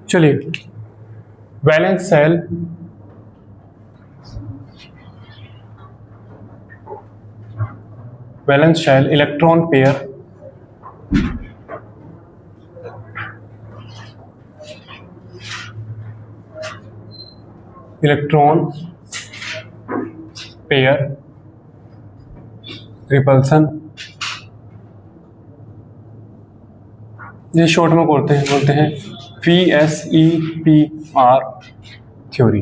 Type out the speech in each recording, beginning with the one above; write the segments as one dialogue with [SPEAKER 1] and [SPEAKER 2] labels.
[SPEAKER 1] चलिए, valence shell electron pair repulsion, ये short में बोलते हैं VSEPR theory.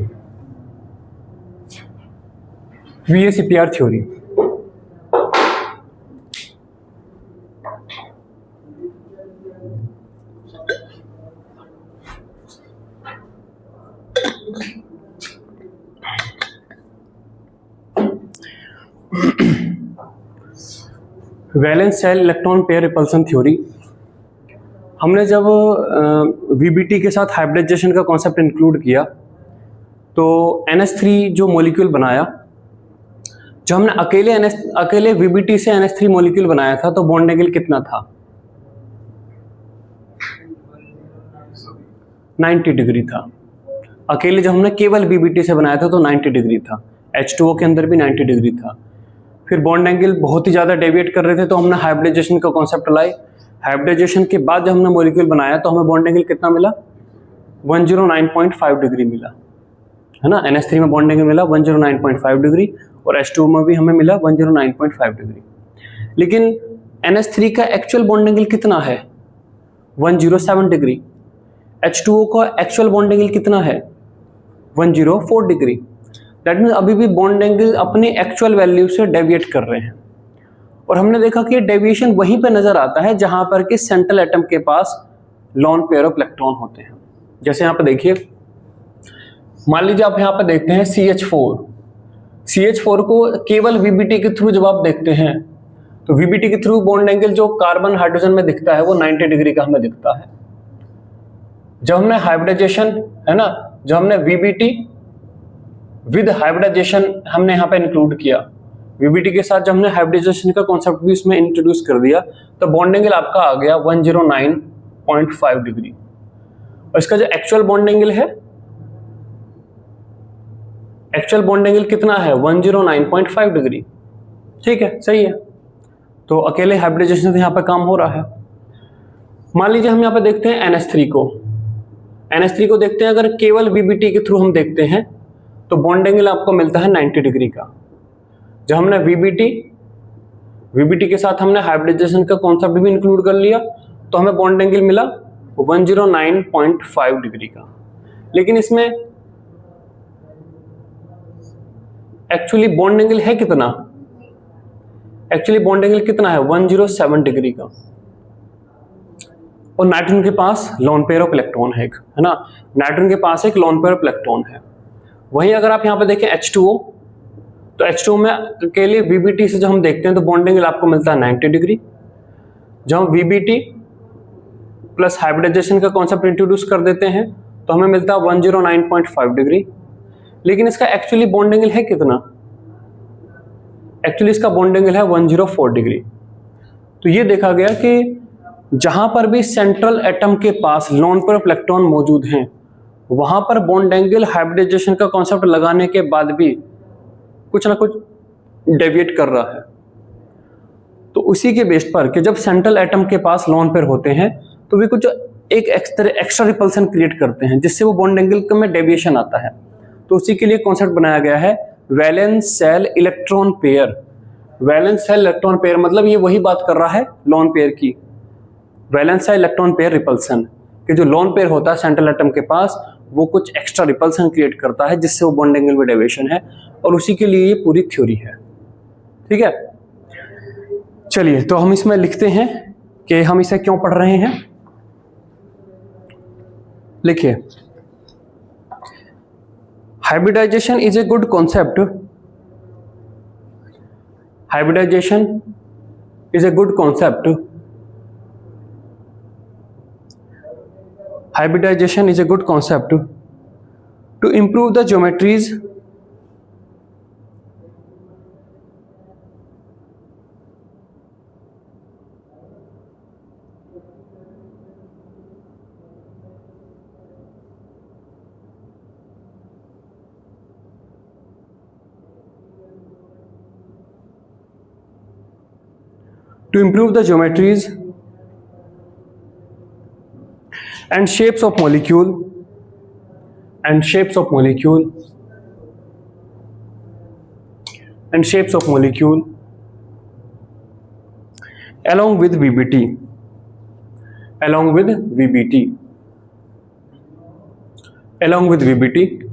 [SPEAKER 1] VSEPR theory valence shell electron pair repulsion theory. हमने जब VBT के साथ हाइब्रिडाइजेशन का कॉन्सेप्ट इंक्लूड किया तो NH3 जो मॉलिक्यूल बनाया, जब हमने अकेले VBT से NH3 मॉलिक्यूल बनाया था तो बॉन्ड एंगल कितना था? 90 डिग्री था। अकेले जब हमने केवल VBT से बनाया था तो 90 डिग्री था। H2O के अंदर भी 90 डिग्री था। फिर बॉन्ड एंगल बहुत ही ज़्यादा डेविएट कर रहे थे तो हमने हाइब्रिडाइजेशन का कॉन्सेप्ट लाए। हाइब्रिडाइजेशन के बाद जब हमने मॉलिक्यूल बनाया तो हमें बॉन्ड एंगल कितना मिला? 109.5 डिग्री मिला, है ना। NH3 में बॉन्ड एंगल मिला 109.5 डिग्री और H2O में भी हमें मिला 109.5 डिग्री। लेकिन NH3 का एक्चुअल बॉन्ड एंगल कितना है? 107 डिग्री। H2O का एक्चुअल बॉन्ड एंगल कितना है? 104 डिग्री। दैट मीन्स अभी भी बॉन्ड एंगल अपने एक्चुअल वैल्यू से डेविएट कर रहे हैं। और हमने देखा कि डेविएशन वहीं पे नजर आता है जहां पर कि सेंट्रल एटम के पास लॉन पेयर ऑफ इलेक्ट्रॉन होते हैं। जैसे यहाँ पे देखिए, मान लीजिए आप यहाँ पे देखते हैं CH4 को केवल VBT के थ्रू जब आप देखते हैं तो VBT के थ्रू बॉन्ड एंगल जो कार्बन हाइड्रोजन में दिखता है वो 90 डिग्री का हमें दिखता है। जब हमने हाइब्रिडाइजेशन, है ना, जब हमने VBT विद हाइब्रिडाइजेशन हमने यहाँ पे इंक्लूड किया, VBT के साथ जब हमने हाइब्रिडाइजेशन का कॉन्सेप्ट भी इसमें इंट्रोड्यूस कर दिया तो बॉन्ड एंगल आपका आ गया 109.5 डिग्री। और इसका जो एक्चुअल बॉन्ड एंगल है, एक्चुअल बॉन्ड एंगल कितना है? 109.5 डिग्री। ठीक है, सही है। तो अकेले हाइब्रिडाइजेशन से यहाँ पे काम हो रहा है। मान लीजिए हम यहाँ पे देखते हैं NH3 को देखते हैं, अगर केवल VBT के थ्रू हम देखते हैं तो बॉन्ड एंगल आपको मिलता है 90 डिग्री का। जब हमने VBT के साथ हमने हाइब्रिडाइजेशन का कॉन्सेप्ट भी इंक्लूड कर लिया तो हमें बॉन्ड एंगल मिला 109.5 डिग्री का। लेकिन इसमें एक्चुअली बॉन्ड एंगल है कितना? एक्चुअली बॉन्ड एंगल कितना है? 107 डिग्री का। और नाइट्रोजन के पास लॉन पेयर ऑफ इलेक्ट्रॉन है ना, नाइट्रोजन के पास एक लॉन पेयर ऑफ इलेक्ट्रॉन है। वहीं अगर आप यहाँ पे देखें H2O, तो H2O में अकेले VBT से जब हम देखते हैं तो बॉन्ड एंगल आपको मिलता है 90 डिग्री। जब हम VBT प्लस हाइब्रिडाइजेशन का कॉन्सेप्ट इंट्रोड्यूस कर देते हैं तो हमें मिलता है 109.5 डिग्री। लेकिन इसका एक्चुअली बॉन्ड एंगल है कितना? एक्चुअली इसका बॉन्ड एंगल है 104 डिग्री। तो ये देखा गया कि जहां पर भी सेंट्रल एटम के पास लॉन पेयर ऑफ इलेक्ट्रॉन मौजूद हैं वहां पर बॉन्ड एंगल हाइब्रिडाइजेशन का कॉन्सेप्ट लगाने के बाद भी कुछ ना कुछ डेविएट कर रहा है। तो उसी के बेस पर कि जब सेंट्रल एटम के पास लॉन पेयर होते हैं तो वे कुछ एक एक्स्ट्रा रिपल्सन क्रिएट करते हैं जिससे वो बॉन्ड एंगल में डेविएशन आता है। तो उसी के लिए कॉन्सेप्ट बनाया गया है valence shell electron pair. Valence shell electron pair मतलब ये वही बात कर रहा है लॉन पेयर की। Valence shell electron pair repulsion कि जो लॉन पेयर होता है सेंट्रल एटम के पास वो कुछ एक्स्ट्रा रिपल्सन क्रिएट करता है जिससे वो बॉन्ड एंगल में डेविएशन है, और उसी के लिए ये पूरी थ्योरी है। ठीक है, चलिए तो हम इसमें लिखते हैं कि हम इसे क्यों पढ़ रहे हैं। लिखिए, hybridization is a good concept. Hybridization is a good concept. Hybridization is a good concept to improve the geometries to improve the geometries and shapes of molecule and shapes of molecule and shapes of molecule along with VBT, along with VBT, along with VBT.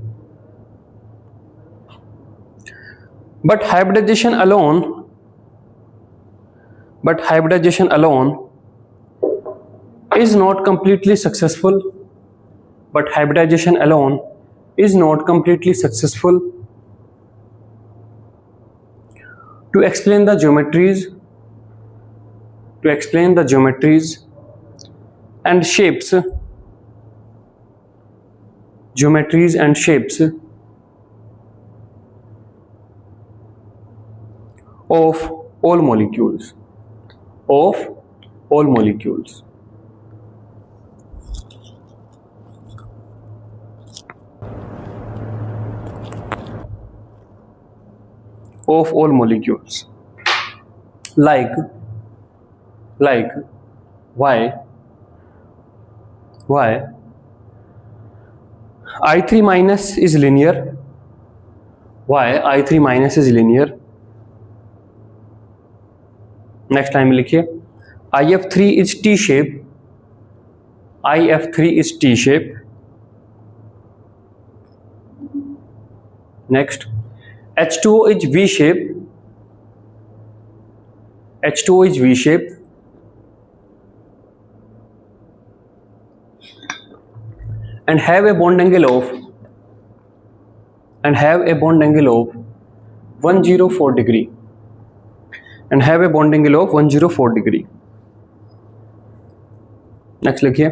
[SPEAKER 1] But hybridization alone is not completely successful. But hybridization alone is not completely successful to explain the geometries, and shapes, of all molecules, of all molecules. Of all molecules, like why I3 minus is linear, why I3 minus is linear. Next time लिखिए IF3 is T shape, IF3 is T shape. Next, H2O is V shape, H2O is V shape. And have a bond angle of 104 degree, and have a bond angle of 104 degree. Next लिखिए.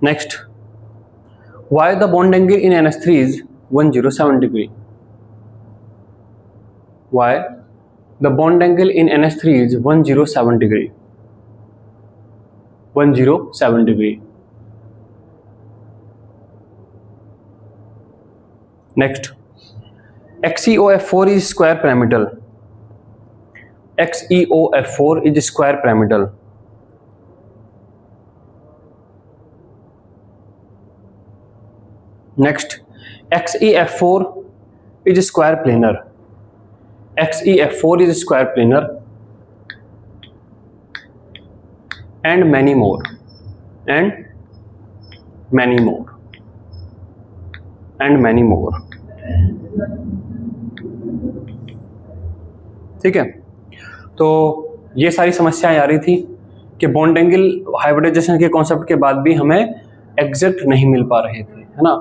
[SPEAKER 1] Next, why the bond angle in NH3 is 107 degree? Why the bond angle in NH3 is 107 degree? 107 degree. Next, XeOF4 is square pyramidal. XeOF4 is square pyramidal. Next, XeF4 is square planar. XeF4 is square planar. And many more. ठीक है. तो ये सारी समस्याएं आ रही थी कि bond angle hybridisation के कॉन्सेप्ट के बाद भी हमें एग्जैक्ट नहीं मिल पा रहे थे, है ना.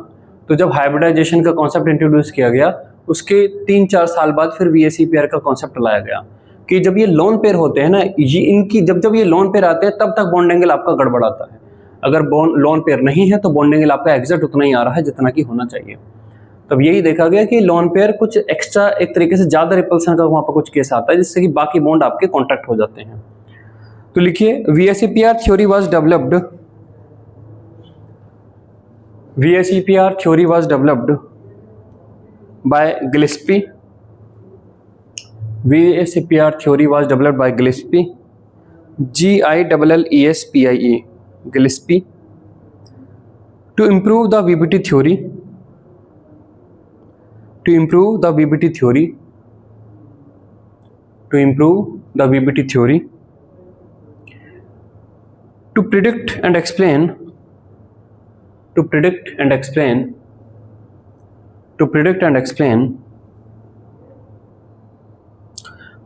[SPEAKER 1] तो जब हाइब्रिडाइजेशन का कॉन्सेप्ट इंट्रोड्यूस किया गया उसके 3-4 साल बाद फिर VSEPR का कॉन्सेप्ट लाया गया कि जब ये लोन पेयर होते हैं ना, ये इनकी जब ये लोन पेयर आते हैं तब तक बॉन्ड एंगल आपका गड़बड़ाता है. अगर लोन पेयर नहीं है तो बॉन्ड एंगल आपका एग्जैक्ट उतना ही आ रहा है जितना कि होना चाहिए. तब यही देखा गया कि लोन पेयर कुछ एक्स्ट्रा एक तरीके से ज़्यादा रिपल्सन का वहाँ पर कुछ केस आता है जिससे कि बाकी बॉन्ड आपके कॉन्टैक्ट हो जाते हैं. तो लिखिए, VSEPR theory was developed by Gillespie. VSEPR theory was developed by Gillespie, Gillespie, Gillespie, to improve the VBT theory, to predict and explain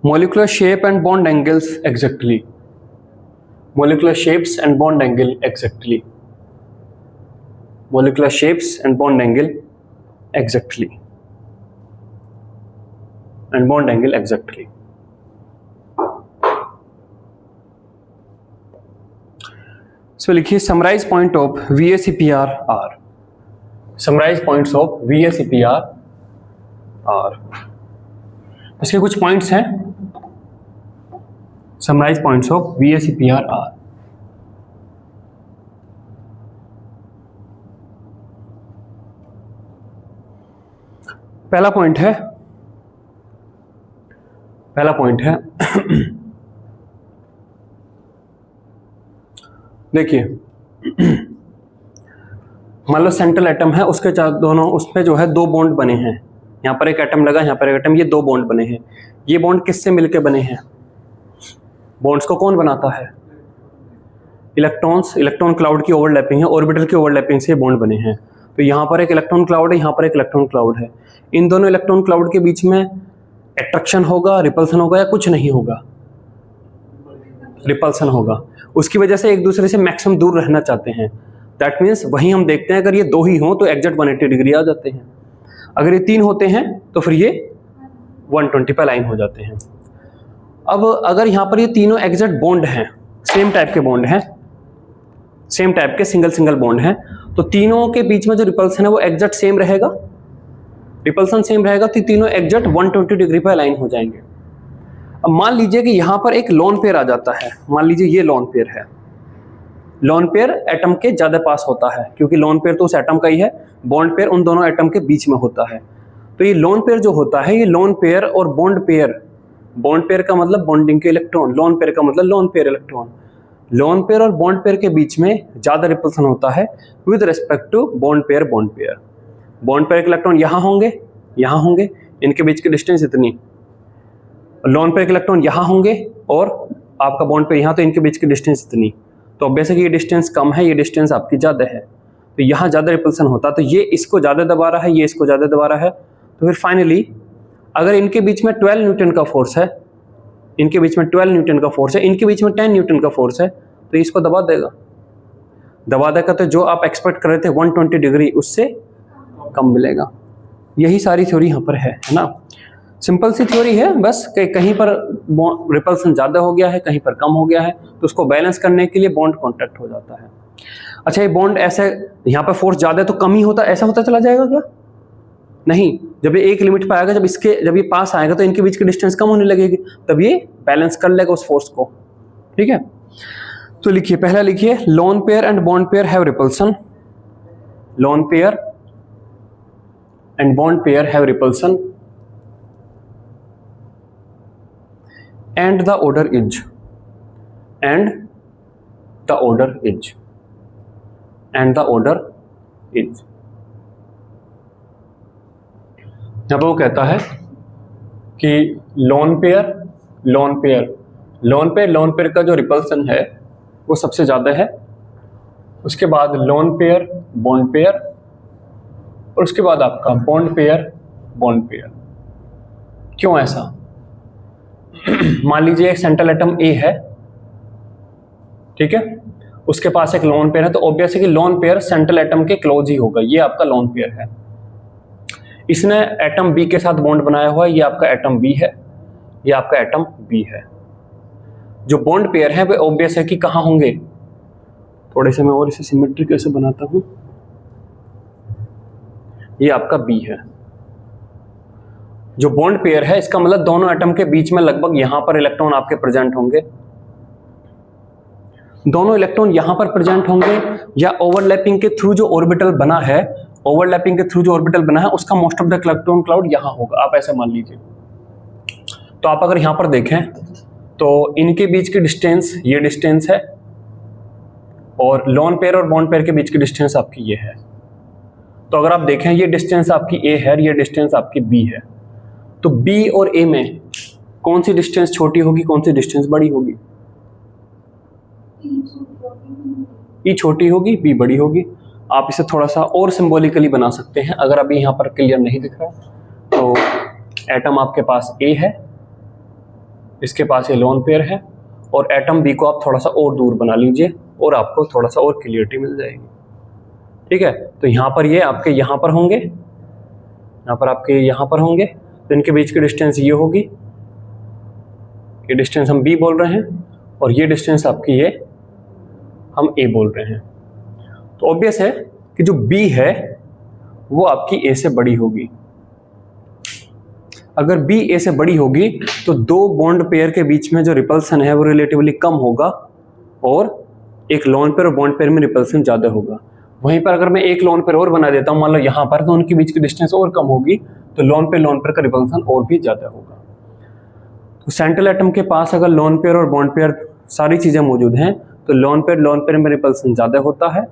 [SPEAKER 1] molecular shape and bond angles exactly. Molecular shapes and bond angle exactly. Molecular shapes and bond angle exactly. And bond angle exactly. So लिखिए, summarize point of VSEPR are. Summarize points of VSEPR are. इसके कुछ points हैं. Summarize points of VSEPR are. पहला point है पहला point है देखिए, मान लो सेंट्रल एटम है, उसके दोनों उसमें जो है दो बॉन्ड बने हैं, यहाँ पर एक एटम लगा, यहाँ पर एक एटम, ये दो बॉन्ड बने हैं। ये बॉन्ड किससे मिलके बने हैं? बॉन्ड्स को कौन बनाता है? इलेक्ट्रॉन्स, इलेक्ट्रॉन क्लाउड की ओवरलैपिंग है, ऑर्बिटल की ओवरलैपिंग से बॉन्ड बने हैं। तो यहाँ पर एक इलेक्ट्रॉन क्लाउड है, यहाँ पर एक इलेक्ट्रॉन क्लाउड है। इन दोनों इलेक्ट्रॉन क्लाउड के बीच में अट्रैक्शन होगा, रिपल्सन होगा, या कुछ नहीं होगा? रिपल्सन होगा। उसकी वजह से एक दूसरे से मैक्सिमम दूर रहना चाहते हैं। दैट मीन्स वहीं हम देखते हैं अगर ये दो ही हों तो एग्जैक्ट 180 डिग्री आ जाते हैं, अगर ये तीन होते हैं तो फिर ये 120 पे अलाइन हो जाते हैं। अब अगर यहाँ पर ये तीनों एग्जैक्ट बॉन्ड हैं, सेम टाइप के बॉन्ड हैं, सेम टाइप के सिंगल सिंगल बॉन्ड हैं, तो तीनों के बीच में जो रिपल्सन है वो एग्जैक्ट सेम रहेगा, रिपल्सन सेम रहेगा, तो तीनों एग्जैक्ट 120 डिग्री पे अलाइन हो जाएंगे। अब मान लीजिए कि यहाँ पर एक लोन पेयर आ जाता है, मान लीजिए ये लोन पेयर है। लोन पेयर एटम के ज्यादा पास होता है, क्योंकि लोन पेयर तो उस एटम का ही है, बॉन्ड पेयर उन दोनों एटम के बीच में होता है। तो ये लोन पेयर जो होता है, ये लोन पेयर और बॉन्ड पेयर, बॉन्ड पेयर का मतलब बॉन्डिंग के इलेक्ट्रॉन, लोन पेयर का मतलब lone pair electron, lone pair और बॉन्ड पेयर के बीच में ज्यादा रिपल्सन होता है with respect to bond pair. Bond pair, bond pair के इलेक्ट्रॉन यहाँ होंगे, यहाँ होंगे, इनके बीच की डिस्टेंस इतनी, लोन पेयर के इलेक्ट्रॉन यहाँ होंगे और आपका बॉन्ड पेयर यहाँ, तो इनके बीच की डिस्टेंस इतनी। तो बेसिकली ये डिस्टेंस कम है, ये डिस्टेंस आपकी ज़्यादा है, तो यहाँ ज़्यादा रिपल्सन होता, तो ये इसको ज़्यादा दबा रहा है, ये इसको ज़्यादा दबा रहा है। तो फिर फाइनली अगर इनके बीच में 12 न्यूटन का फोर्स है, इनके बीच में 12 न्यूटन का फोर्स है, इनके बीच में 10 न्यूटन का फोर्स है, तो इसको दबा देगा, दबा देगा, तो जो आप एक्सपेक्ट कर रहे थे 120 डिग्री उससे कम मिलेगा। यही सारी थ्योरी यहाँ पर है ना। सिंपल सी थ्योरी है, बस कहीं पर रिपल्सन ज़्यादा हो गया है, कहीं पर कम हो गया है, तो उसको बैलेंस करने के लिए बॉन्ड कॉन्टैक्ट हो जाता है। अच्छा, ये बॉन्ड ऐसे यहाँ पर फोर्स ज़्यादा है तो कम ही होता, ऐसा होता चला जाएगा क्या? नहीं, जब ये एक लिमिट पर आएगा, जब ये पास आएगा तो इनके बीच की डिस्टेंस कम होने लगेगी, तब ये बैलेंस कर लेगा उस फोर्स को। ठीक है, तो लिखिए, पहला लिखिए, loan pair and bond pair have repulsion, loan pair and bond pair have repulsion and the order is, and the order is, and the order is। जब वो कहता है कि लोन पेयर का जो रिपल्सन है वो सबसे ज्यादा है, उसके बाद लोन पेयर, बॉन्ड पेयर, और उसके बाद आपका बॉन्ड पेयर। क्यों ऐसा? मान लीजिए एक सेंट्रल एटम ए है, ठीक है, उसके पास एक लोन पेयर है, तो ऑब्वियस है कि लोन पेयर सेंट्रल एटम के क्लोज ही होगा। ये आपका लोन पेयर है, इसने एटम बी के साथ बॉन्ड बनाया हुआ है, ये आपका एटम बी है, ये आपका एटम बी है। जो बॉन्ड पेयर है वो ऑब्वियस है कि कहाँ होंगे, थोड़े से मैं और इसे सिमेट्रिक कैसे बनाता हूं, ये आपका बी है। जो बॉन्ड पेयर है इसका मतलब दोनों एटम के बीच में लगभग यहां पर इलेक्ट्रॉन आपके प्रेजेंट होंगे, दोनों इलेक्ट्रॉन यहां पर प्रेजेंट होंगे, या ओवरलैपिंग के थ्रू जो ऑर्बिटल बना है, ओवरलैपिंग के थ्रू जो ऑर्बिटल बना है उसका most of the electron cloud यहां होगा, आप ऐसे मान लीजिए। तो आप अगर यहां पर देखें तो इनके बीच की डिस्टेंस ये डिस्टेंस है, और लोन पेयर और बॉन्ड पेयर के बीच की डिस्टेंस आपकी ये है। तो अगर आप देखें ये डिस्टेंस आपकी ए है, ये डिस्टेंस आपकी बी है, तो बी और ए में कौन सी डिस्टेंस छोटी होगी, कौन सी डिस्टेंस बड़ी होगी? ई छोटी होगी, बी बड़ी होगी। आप इसे थोड़ा सा और सिंबॉलिकली बना सकते हैं, अगर अभी यहाँ पर क्लियर नहीं दिख रहा तो एटम आपके पास ए है, इसके पास ये लोन पेयर है, और एटम बी को आप थोड़ा सा और दूर बना लीजिए और आपको थोड़ा सा और क्लियरिटी मिल जाएगी। ठीक है, तो यहाँ पर ये आपके यहाँ पर होंगे, यहाँ पर आपके यहाँ पर होंगे, तो इनके बीच की डिस्टेंस ये होगी, ये डिस्टेंस हम बी बोल रहे हैं, और ये डिस्टेंस आपकी ये हम ए बोल रहे हैं। तो ऑब्वियस है कि जो बी है वो आपकी ए से बड़ी होगी। अगर बी ए से बड़ी होगी तो दो बॉन्ड पेयर के बीच में जो रिपल्सन है वो रिलेटिवली कम होगा, और एक लोन पेयर और बॉन्ड पेयर में रिपल्सन ज्यादा होगा। वहीं पर अगर मैं एक लोन पेयर और बना देता हूं, मान लो यहाँ पर, तो उनके बीच की डिस्टेंस और कम होगी, तो लोन पेयर का रिपल्सन और भी ज्यादा होगा। तो सेंट्रल एटम के पास अगर लोन पेयर और बॉन्ड पेयर सारी चीज़ें मौजूद हैं तो लोन पेयर में रिपल्सन ज़्यादा होता है,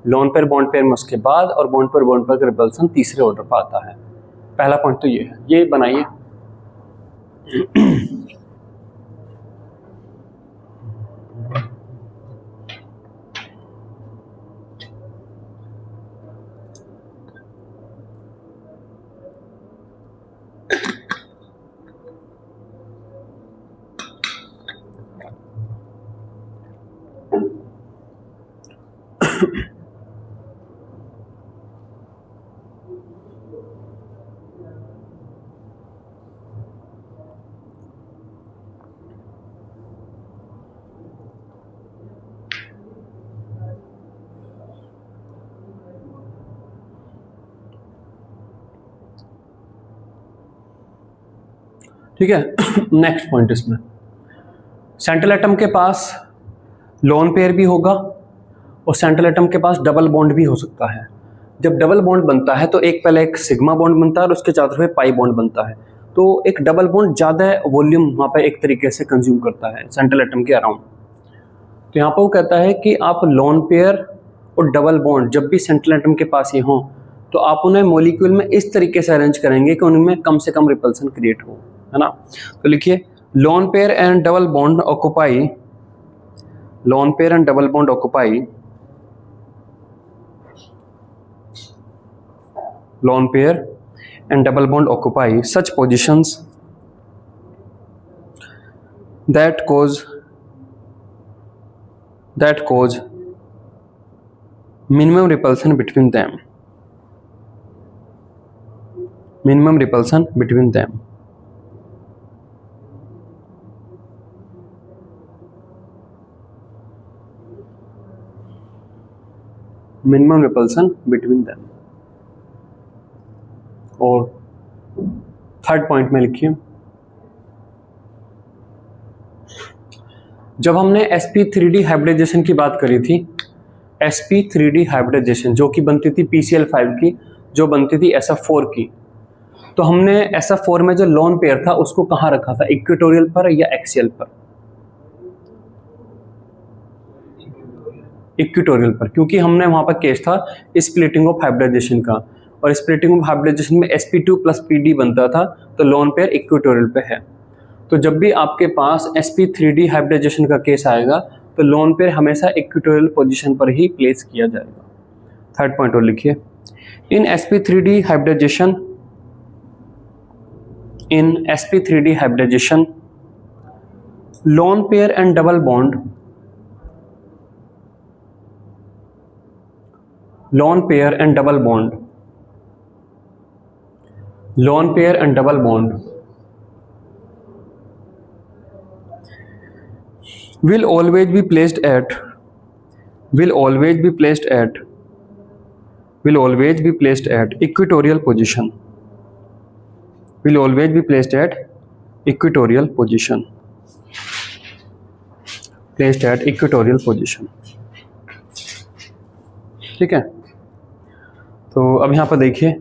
[SPEAKER 1] लोन पेयर बॉन्ड पेयर में उसके बाद, और बॉन्ड पेयर का रिपल्सन तीसरे ऑर्डर पर आता है। पहला पॉइंट तो ये है, ये बनाइए। ठीक है, नेक्स्ट पॉइंट इसमें, सेंट्रल एटम के पास लोन पेयर भी होगा और सेंट्रल एटम के पास डबल बॉन्ड भी हो सकता है। जब डबल बॉन्ड बनता है तो पहले एक सिग्मा बॉन्ड बनता है और उसके चारों तरफ पाई बॉन्ड बनता है, तो एक डबल बॉन्ड ज़्यादा वॉल्यूम वहाँ पे एक तरीके से कंज्यूम करता है सेंट्रल एटम के अराउंड। तो यहाँ पर वो कहता है कि आप लोन पेयर और डबल बॉन्ड जब भी सेंट्रल एटम के पास ये हों तो आप उन्हें मॉलिक्यूल में इस तरीके से अरेंज करेंगे कि उनमें कम से कम रिपल्सन क्रिएट हो, है ना। तो लिखिए loan pair and double bond occupy, loan pair and double bond occupy, lone pair and double bond occupy such positions that cause minimum repulsion between them, minimum repulsion between them, minimum repulsion between them। और third point में लिखिए, जब हमने sp3d hybridisation की बात करी थी, sp3d hybridisation जो कि बनती थी PCl5 की, जो बनती थी SF4 की, तो हमने SF4 में जो लोन पेयर था उसको कहाँ रखा था, इक्वेटोरियल पर या एक्सियल पर? इक्वेटोरियल पर, क्योंकि हमने वहां पर केस था स्प्लिटिंग ऑफ हाइब्रिडाइजेशन का, और स्प्लिटिंग ऑफ हाइब्रिडाइजेशन में sp2 प्लस pd बनता था, तो लोन पेयर इक्वेटोरियल पे है। तो जब भी आपके पास sp3d हाइब्रिडाइजेशन का केस आएगा तो लोन पेयर हमेशा इक्वेटोरियल पोजीशन पर ही प्लेस किया जाएगा। थर्ड पॉइंट और लिखिए, in sp3d hybridization, in sp3d hybridization lone pair and double bond, lone pair and double bond, lone pair and double bond will always be placed at equatorial position, will always be placed at equatorial position, placed at equatorial position। ठीक है, तो अब यहाँ पर देखिए,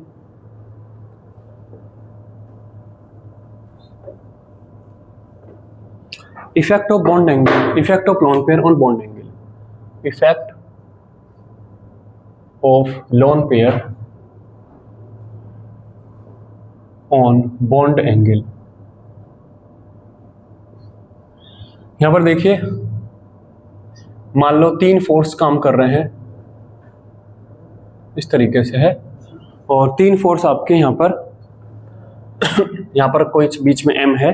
[SPEAKER 1] effect of bond angle, effect of lone pair on bond angle, effect of lone pair on bond angle। यहां पर देखिए, मान लो 3 फोर्स काम कर रहे हैं, इस तरीके से है, और 3 फोर्स आपके यहां पर कोई बीच में M है,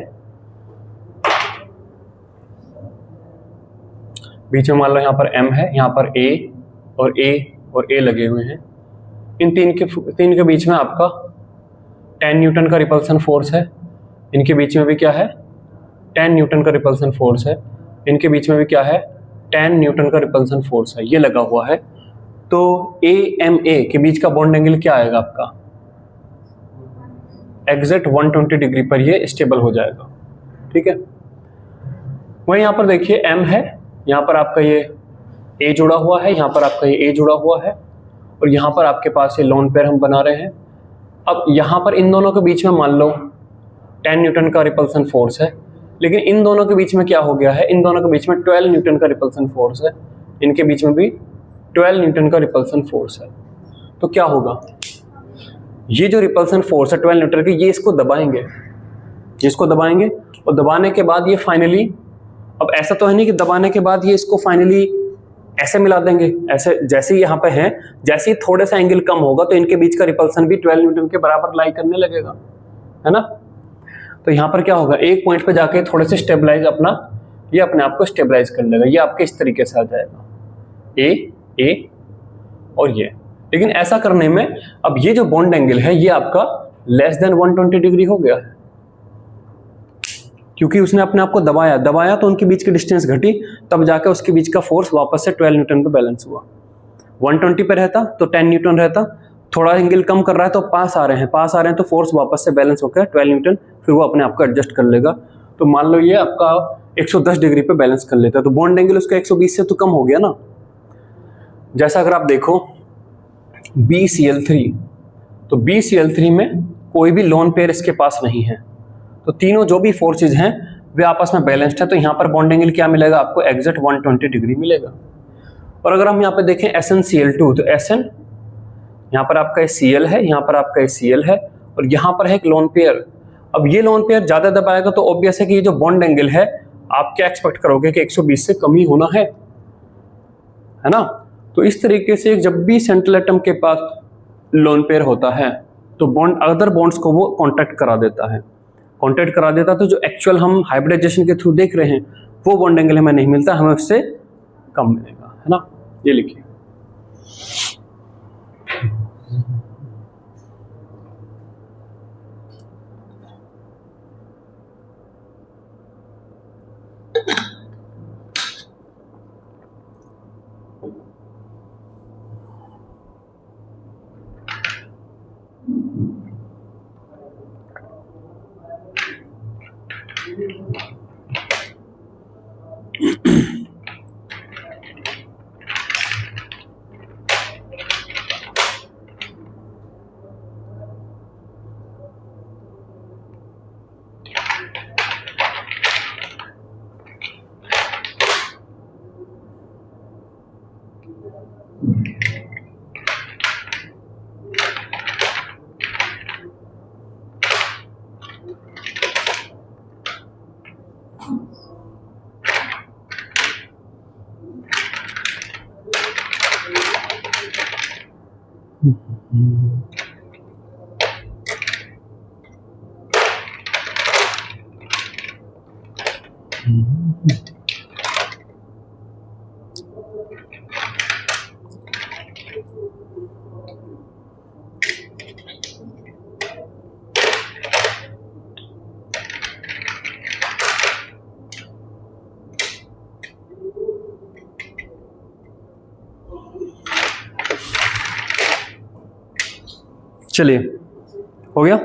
[SPEAKER 1] बीच में मान लो यहाँ पर M है, यहाँ पर A और A लगे हुए हैं। इन तीन के बीच में आपका 10 न्यूटन का रिपल्सन फोर्स है, इनके बीच में भी क्या है, 10 न्यूटन का रिपल्सन फोर्स है, इनके बीच में भी क्या है, 10 न्यूटन का रिपल्सन फोर्स है, ये लगा हुआ है। तो AMA के बीच का बॉन्ड एंगल क्या आएगा आपका, एग्जैक्ट 120 डिग्री पर ये स्टेबल हो जाएगा। ठीक है, वहीं यहाँ पर देखिए M है, यहाँ पर आपका ये A जुड़ा हुआ है, यहाँ पर आपका ये A जुड़ा हुआ है, और यहाँ पर आपके पास ये लोन पेयर हम बना रहे हैं। अब यहाँ पर इन दोनों के बीच में मान लो 10 न्यूटन का रिपल्सन फोर्स है, लेकिन इन दोनों के बीच में क्या हो गया है, इन दोनों के बीच में 12 न्यूटन का रिपल्सन फोर्स है, इनके बीच में भी 12 न्यूटन का रिपल्सन फोर्स है। तो क्या होगा, ये जो रिपल्सन फोर्स है 12 न्यूटन की, ये इसको दबाएंगे, इसको दबाएंगे, और दबाने के बाद ये फाइनली, अब ऐसा तो है नहीं कि दबाने के बाद ये इसको फाइनली ऐसे मिला देंगे, ऐसे जैसे ही यहाँ पे है, जैसे ही थोड़ा सा एंगल कम होगा तो इनके बीच का रिपल्सन भी 12 न्यूटन के बराबर लाई करने लगेगा, है ना। तो यहाँ पर क्या होगा, एक पॉइंट पे जाके थोड़े से स्टेबलाइज अपना, ये अपने आप को स्टेबलाइज कर लेगा, ये आपके इस तरीके से आ जाएगा, ए और ये। लेकिन ऐसा करने में अब ये जो बॉन्ड एंगल है ये आपका लेस देन 120 डिग्री हो गया है, क्योंकि उसने अपने आप को दबाया तो उनके बीच की डिस्टेंस घटी, तब जाकर उसके बीच का फोर्स वापस से 12 न्यूटन पे बैलेंस हुआ। 120 पे रहता तो 10 न्यूटन रहता, थोड़ा एंगल कम कर रहा है तो पास आ रहे हैं तो फोर्स वापस से बैलेंस होकर 12 न्यूटन, फिर वो अपने आप को एडजस्ट कर लेगा। तो मान लो ये आपका 110 डिग्री पे बैलेंस कर लेता है, तो बॉन्ड एंगल उसका 120 से तो कम हो गया ना। जैसा अगर आप देखो BCl3, तो BCl3 में कोई भी लोन पेयर इसके पास नहीं है, तो तीनों जो भी फोर्सेज हैं वे आपस में बैलेंस्ड है, तो यहाँ पर बॉन्ड एंगल क्या मिलेगा आपको, एग्जैक्ट 120 डिग्री मिलेगा। और अगर हम यहाँ पे देखें SnCl2, तो Sn यहाँ पर आपका Cl है, यहाँ पर आपका Cl है, और यहाँ पर है एक लोन पेयर। अब ये लोन पेयर ज्यादा दबाएगा तो ऑब्वियस है कि ये जो बॉन्ड एंगल है आप क्या एक्सपेक्ट करोगे कि 120 से कम ही होना है ना। तो इस तरीके से जब भी सेंट्रल एटम के पास लोन पेयर होता है तो बॉन्ड अदर बॉन्ड्स को वो कांटेक्ट करा देता, तो जो एक्चुअल हम हाइब्रिडाइजेशन के थ्रू देख रहे हैं वो बॉन्ड एंगल हमें नहीं मिलता, हमें उससे कम मिलेगा, है ना। ये लिखिए, चलिए हो गया।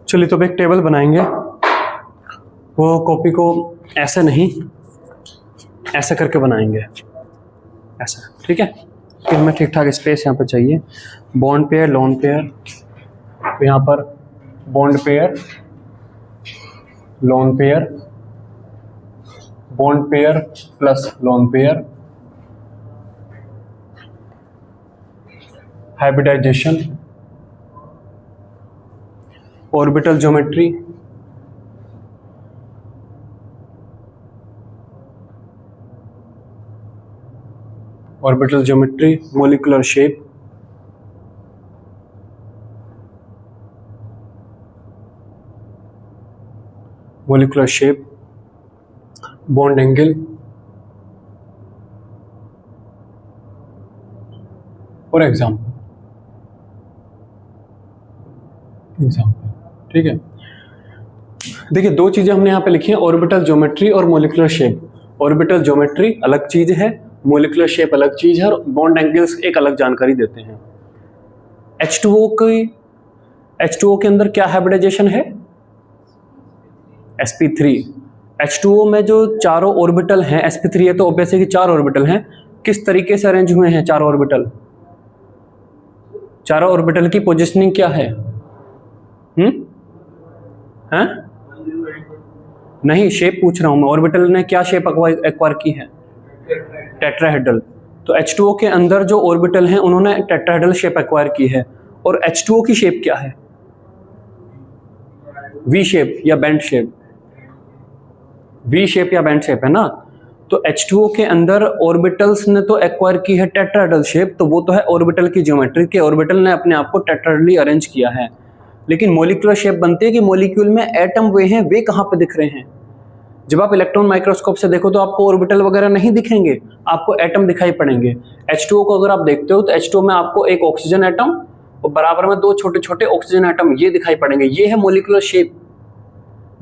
[SPEAKER 1] चलिए तो अब एक टेबल बनाएंगे, वो कॉपी को ऐसे नहीं ऐसे करके बनाएंगे, ऐसा, ठीक है। फिर हमें ठीक ठाक स्पेस यहाँ पे चाहिए। बॉन्ड पेयर, लोन पेयर, तो यहाँ पर bond pair, lone pair, bond pair plus lone pair, hybridization, orbital geometry, molecular shape, molecular shape, bond angle और एग्जाम्पल। ठीक है, देखिए दो चीजें हमने यहाँ पे लिखी हैं, ऑर्बिटल ज्योमेट्री और मोलिकुलर शेप। ऑर्बिटल ज्योमेट्री अलग चीज है, मोलिकुलर शेप अलग चीज है, और बॉन्ड एंगल्स एक अलग जानकारी देते हैं। H2O के अंदर क्या हाइब्रिडाइजेशन है? sp3। H2O में जो चारों ऑर्बिटल हैं, sp3 है तो ऑब्वियसली चार ऑर्बिटल हैं, किस तरीके से अरेंज हुए हैं चारों ऑर्बिटल? चारों ऑर्बिटल की पोजीशनिंग क्या है? हैं? नहीं, शेप पूछ रहा हूं मैं, ऑर्बिटल ने क्या शेप एक्वायर की है? टेट्राहेड्रल। तो H2O के अंदर जो ऑर्बिटल हैं उन्होंने टेट्राहेड्रल शेप एक्वायर की है, और H2O की शेप क्या है? वी शेप या बैंड शेप? वी शेप या बैंड शेप है ना। तो H2O के अंदर ऑर्बिटल्स ने तो एक्वायर की है टेट्राहेड्रल शेप, तो वो तो है ऑर्बिटल की ज्योमेट्री के, ऑर्बिटल ने अपने आप को टेट्राहेड्रली अरेंज किया है। लेकिन मॉलिक्यूलर शेप बनती है कि मॉलिक्यूल में एटम वे हैं, वे कहाँ पे दिख रहे हैं? जब आप इलेक्ट्रॉन माइक्रोस्कोप से देखो तो आपको ऑर्बिटल वगैरह नहीं दिखेंगे, आपको एटम दिखाई पड़ेंगे। H2O को अगर आप देखते हो तो H2O में आपको एक ऑक्सीजन एटम और बराबर में दो छोटे छोटे ऑक्सीजन एटम ये दिखाई पड़ेंगे, ये है मॉलिक्यूलर शेप।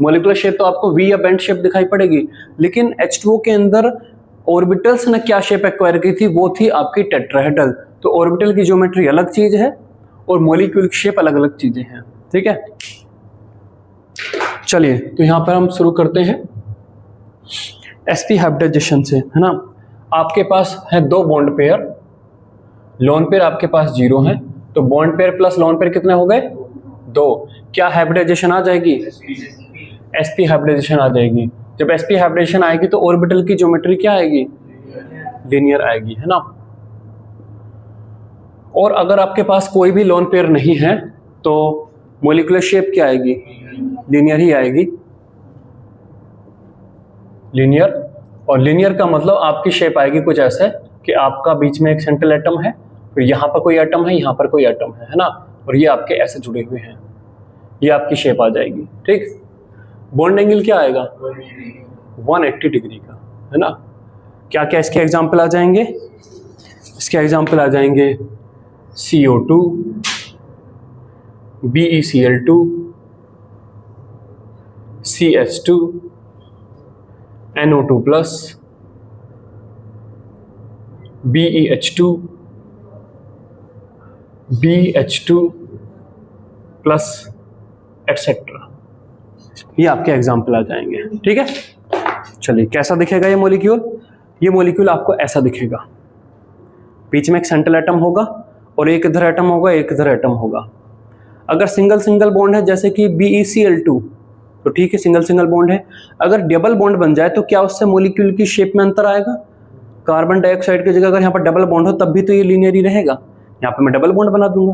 [SPEAKER 1] मॉलिक्यूलर शेप तो आपको वी या बैंड शेप दिखाई पड़ेगी, लेकिन H2O के अंदर ऑर्बिटल्स ने क्या शेप एक्वायर की थी? वो थी आपकी टेट्राहेड्रल। तो ऑर्बिटल की ज्योमेट्री अलग चीज है और मॉलिक्यूल की शेप अलग अलग चीजें हैं। ठीक है, चलिए तो यहां पर हम शुरू करते हैं sp हाइब्रिडाइजेशन से, है ना। आपके पास है दो बॉन्ड पेयर, लोन पेयर आपके पास 0 है, तो bond pair plus lone pair कितने हो गए? 2। क्या हाइब्रिडाइजेशन आ जाएगी? sp हाइब्रिडाइजेशन आ जाएगी। जब sp हाइब्रिडाइजेशन आएगी तो ऑर्बिटल की ज्योमेट्री क्या आएगी? लीनियर आएगी, है ना। और अगर आपके पास कोई भी लोन पेयर नहीं है तो मॉलिक्यूलर शेप क्या आएगी? लीनियर ही आएगी, लीनियर। और लीनियर का मतलब आपकी शेप आएगी कुछ ऐसे कि आपका बीच में एक सेंट्रल एटम है, फिर यहाँ पर कोई एटम है, यहाँ पर कोई एटम है ना, और ये आपके ऐसे जुड़े हुए हैं, ये आपकी शेप आ जाएगी। ठीक, बॉन्ड एंगल क्या आएगा? 180 डिग्री का, है ना। क्या क्या इसके एग्जाम्पल आ जाएंगे? इसके एग्जाम्पल आ जाएंगे CO2, BeCl2, CH2, NO2+, BeH2, BH2+, etcetera. ये आपके एग्जाम्पल आ जाएंगे। ठीक है, चलिए कैसा दिखेगा ये मॉलिक्यूल? ये मॉलिक्यूल आपको ऐसा दिखेगा, बीच में एक सेंट्रल एटम होगा और एक इधर एटम होगा, एक इधर एटम होगा। अगर सिंगल सिंगल बॉन्ड है जैसे कि BeCl2 तो ठीक है, सिंगल सिंगल बॉन्ड है। अगर डबल बॉन्ड बन जाए तो क्या उससे मॉलिक्यूल की शेप में अंतर आएगा? कार्बन डाइऑक्साइड की जगह अगर यहाँ पर डबल बॉन्ड हो तब भी तो ये लीनियर ही रहेगा, यहाँ पर मैं डबल बॉन्ड बना दूंगा,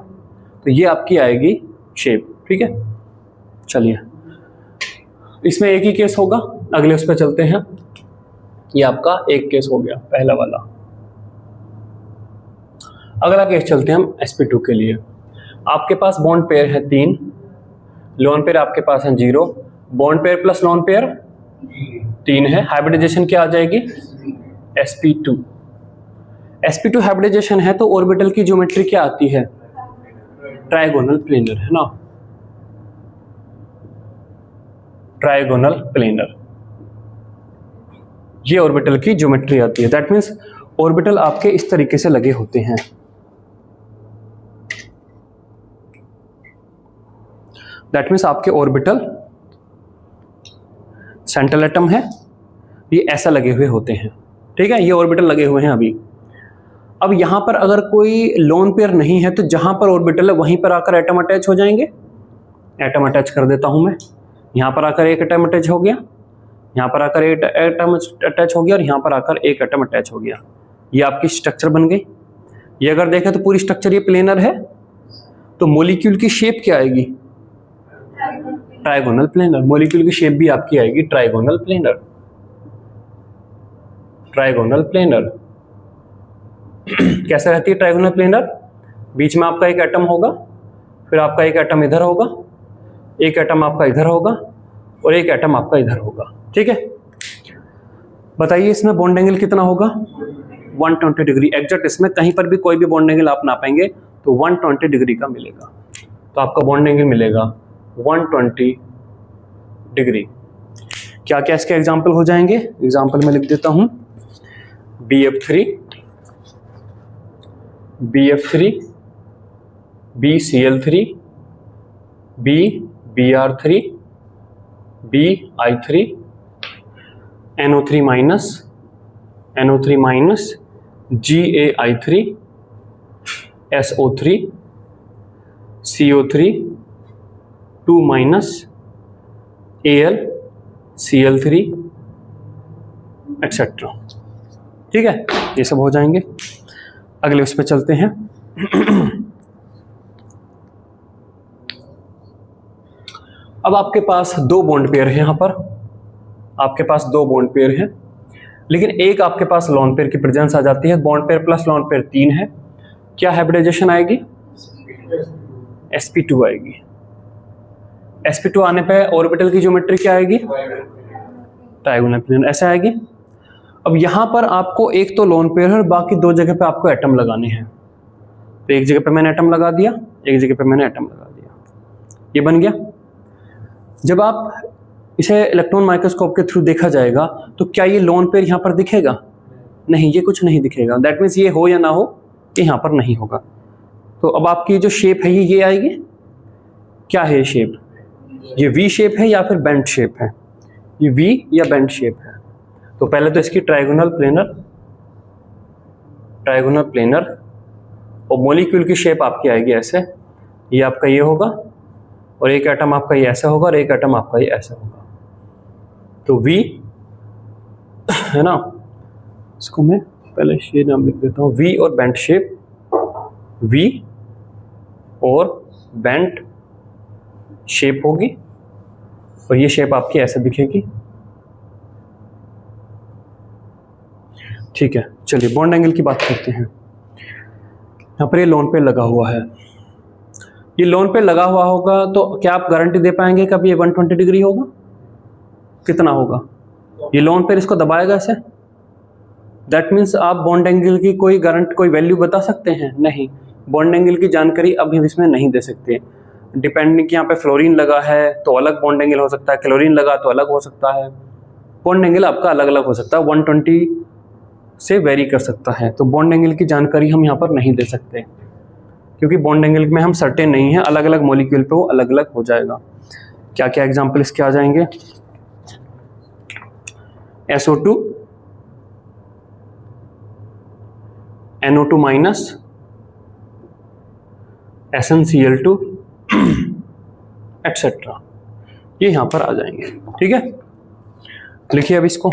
[SPEAKER 1] तो ये आपकी आएगी शेप। ठीक है, चलिए इसमें एक ही केस होगा, अगले उस पर चलते हैं। ये आपका एक केस हो गया पहला वाला। अगला केस चलते हैं हम sp2 के लिए। आपके पास बॉन्ड पेयर है 3, लोन पेयर आपके पास है 0, bond pair plus lone pair 3 है। हाइब्रिडाइजेशन क्या आ जाएगी? sp2। sp2 हाइब्रिडाइजेशन है तो ऑर्बिटल की ज्योमेट्री क्या आती है? ट्राइगोनल प्लेनर, है ना, ट्राइगोनल प्लेनर। ये ऑर्बिटल की ज्योमेट्री आती है। दैट मीन्स ऑर्बिटल आपके इस तरीके से लगे होते हैं। दैट मीन्स आपके ऑर्बिटल सेंट्रल एटम है, ये ऐसा लगे हुए होते हैं। ठीक है, ये ऑर्बिटल लगे हुए हैं अभी। अब यहां पर अगर कोई लोन पेयर नहीं है तो जहां पर ऑर्बिटल है वहीं पर आकर एटम अटैच हो जाएंगे। एटम अटैच कर देता हूं मैं, यहां पर आकर एक एटम अटैच हो गया, यहाँ पर आकर एक एटम अटैच हो गया और यहाँ पर आकर एक एटम अटैच हो गया। ये आपकी स्ट्रक्चर बन गई। ये अगर देखें तो पूरी स्ट्रक्चर ये प्लेनर है, तो मॉलिक्यूल की शेप क्या आएगी? Trigonal planar. मॉलिक्यूल की शेप भी आपकी आएगी ट्राइगोनल प्लेनर, ट्राइगोनल प्लेनर। कैसे रहती है ट्राइगोनल प्लेनर? बीच में आपका एक एटम होगा, फिर आपका एक एटम इधर होगा, एक एटम आपका इधर होगा, और एक एटम आपका इधर होगा। ठीक है, बताइए इसमें बॉन्ड एंगल कितना होगा? 120 डिग्री एग्जैक्ट। इसमें कहीं पर भी कोई भी बॉन्ड एंगल आप नापेंगे तो 120 डिग्री का मिलेगा। तो आपका बॉन्ड एंगल मिलेगा 120 डिग्री। क्या क्या इसके एग्जाम्पल हो जाएंगे? एग्जाम्पल में लिख देता हूं, BF3, BF3, BCl3, BBr3, BI3, NO3 minus, NO3 minus, GaI3, SO3, CO3, 2 minus, Al, Cl3 etcetera. ठीक है, ये सब हो जाएंगे। अगले उस पर चलते हैं। अब आपके पास दो बॉन्ड पेयर है, यहां पर आपके पास दो बॉन्ड पेयर है, लेकिन एक आपके पास लोन पेयर की प्रेजेंस आ जाती है। Bond pair plus lone pair 3 है। क्या हाइब्रिडाइजेशन आएगी? sp2 आएगी। sp2 आने पे ऑर्बिटल की ज्योमेट्री क्या आएगी? ट्रायगोनल प्लेन ऐसे आएगी। अब यहां पर आपको एक तो लोन पेयर है और बाकी दो जगह पे आपको एटम लगाने हैं। तो एक जगह पे मैंने एटम लगा दिया, एक जगह पे मैंने एटम लगा दिया, ये बन गया। जब आप इसे इलेक्ट्रॉन माइक्रोस्कोप के थ्रू देखा जाएगा तो क्या ये लोन पेयर यहां पर दिखेगा? नहीं, ये कुछ नहीं दिखेगा। दैट मीन्स ये हो या ना हो, ये यहां पर नहीं होगा। तो अब आपकी जो शेप है ये आएगी। क्या है ये शेप? ये वी शेप है या फिर बेंट शेप है? ये वी या बेंट शेप है। तो पहले तो इसकी ट्रायगोनल प्लेनर और मॉलिक्यूल की शेप आपकी आएगी ऐसे। ये आपका ये होगा और एक एटम आपका ये ऐसा होगा और एक एटम आपका ये ऐसा होगा। तो वी है ना, इसको मैं पहले ये नाम लिख देता हूँ, वी और बेंट शेप, वी और बेंट शेप होगी और ये शेप आपकी ऐसे दिखेगी। ठीक है, चलिए बॉन्ड एंगल की बात करते हैं। यहाँ पर ये लोन पे लगा हुआ है। ये लोन पे लगा हुआ होगा तो क्या आप गारंटी दे पाएंगे कब ये 120 डिग्री होगा? कितना होगा? ये लोन पे इसको दबाएगा ऐसे। दैट मीन्स आप बॉन्ड एंगल की कोई वैल्यू बता सकते हैं? नहीं, बॉन्ड एंगल की जानकारी अभी हम इसमें नहीं दे सकते। डिपेंडिंग कि यहाँ पे फ्लोरीन लगा है तो अलग बॉन्ड एंगल हो सकता है, क्लोरीन लगा तो अलग हो सकता है। बॉन्ड एंगल आपका अलग अलग हो सकता है, 120 से वेरी कर सकता है। तो बॉन्ड एंगल की जानकारी हम यहाँ पर नहीं दे सकते क्योंकि बॉन्ड एंगल में हम सर्टेन नहीं है। अलग अलग मॉलिक्यूल पे वो अलग अलग हो जाएगा। क्या क्या एग्जाम्पल इसके आ जाएंगे? SO2, NO2 minus, SnCl2 etcetera, ये यहां पर आ जाएंगे। ठीक है, लिखिए अब इसको।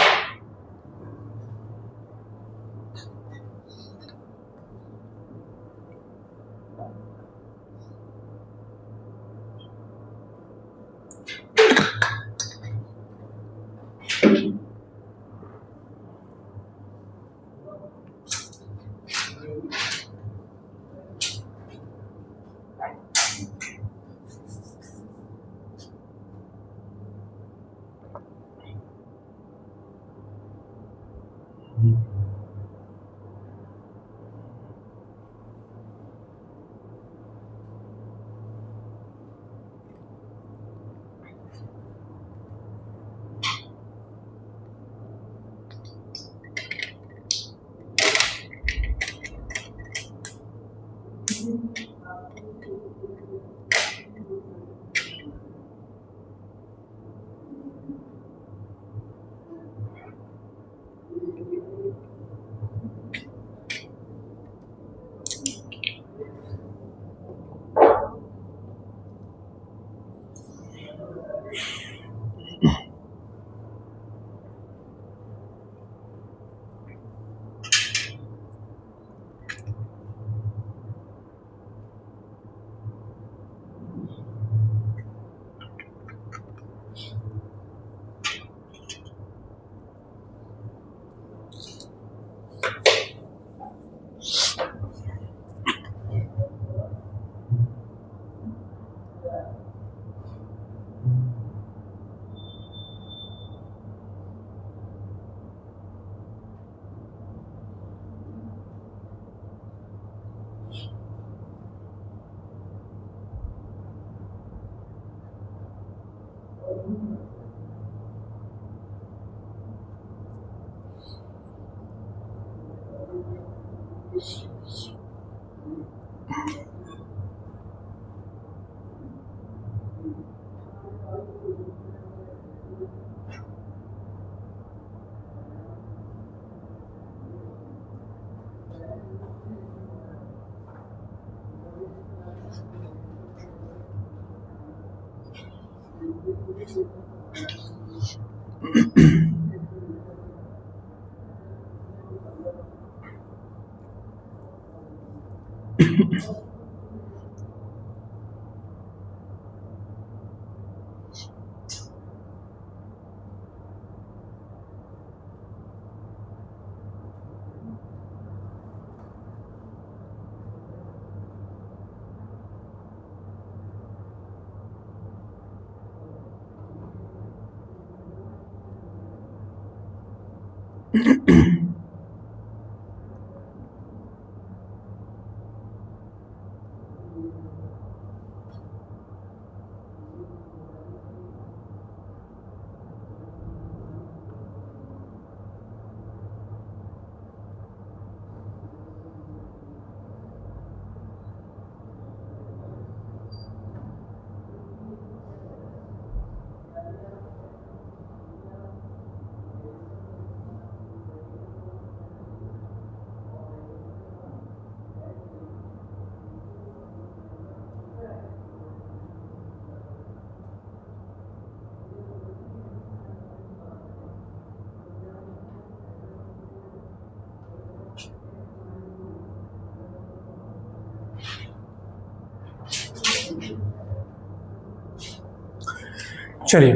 [SPEAKER 1] चलिए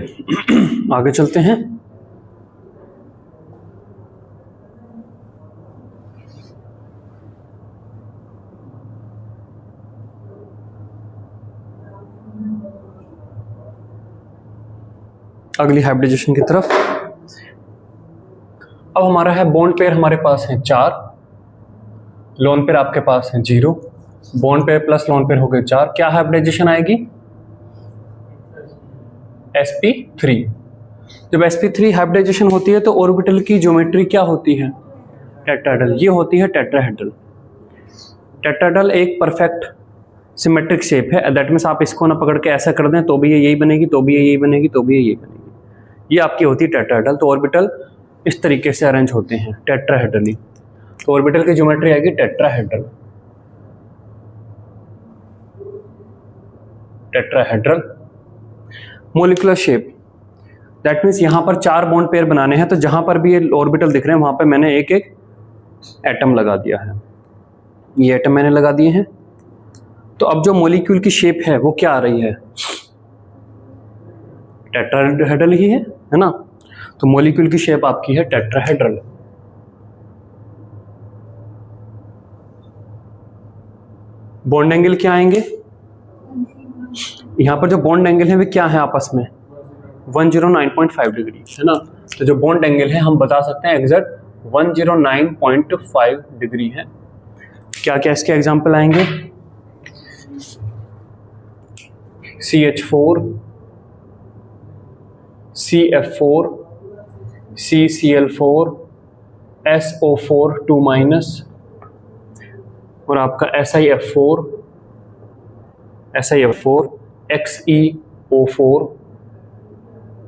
[SPEAKER 1] आगे चलते हैं। अगली हाइब्रिडाइजेशन की तरफ। अब हमारा है बॉन्ड पेयर, हमारे पास है 4, लोन पेयर आपके पास है 0, bond pair plus lone pair हो गए 4। क्या हाइब्रिडाइजेशन आएगी? sp3। जब sp3 हाइब्रिडाइजेशन होती है तो ऑर्बिटल की ज्योमेट्री क्या होती है? टेट्राहेड्रल। ये होती है टेट्राहेड्रल। टेट्राहेड्रल एक परफेक्ट सिमेट्रिक शेप है। दैट मीन्स आप इसको ना पकड़ के ऐसा कर दें तो भी ये यही बनेगी, तो भी ये यही बनेगी, तो भी ये यही बनेगी। ये आपकी होती है टेट्राहेड्रल। तो ऑर्बिटल इस तरीके से अरेंज होते हैं टेट्राहेड्रली। तो ऑर्बिटल की ज्योमेट्री आएगी tetrahedral. Tetrahedral molecular shape. That means यहाँ पर 4 बॉन्ड पेयर बनाने हैं, तो जहां पर भी ये ऑर्बिटल दिख रहे हैं वहां पर मैंने एक एक एटम लगा दिया है। ये एटम मैंने लगा दिए हैं। तो अब जो मॉलिक्यूल की शेप है वो क्या आ रही है? टेट्राहेड्रल ही है ना। तो मॉलिक्यूल की शेप आपकी है टेट्राहेड्रल। बॉन्ड एंगल क्या आएंगे? यहां पर जो बॉन्ड एंगल है वे क्या है आपस में? 109.5 डिग्री है ना। तो जो बॉन्ड एंगल है हम बता सकते हैं एग्जैक्ट 109.5 डिग्री है। क्या क्या इसके एग्जांपल आएंगे? CH4, CF4, CCl4, SO4 2- और आपका SiF4, XeO4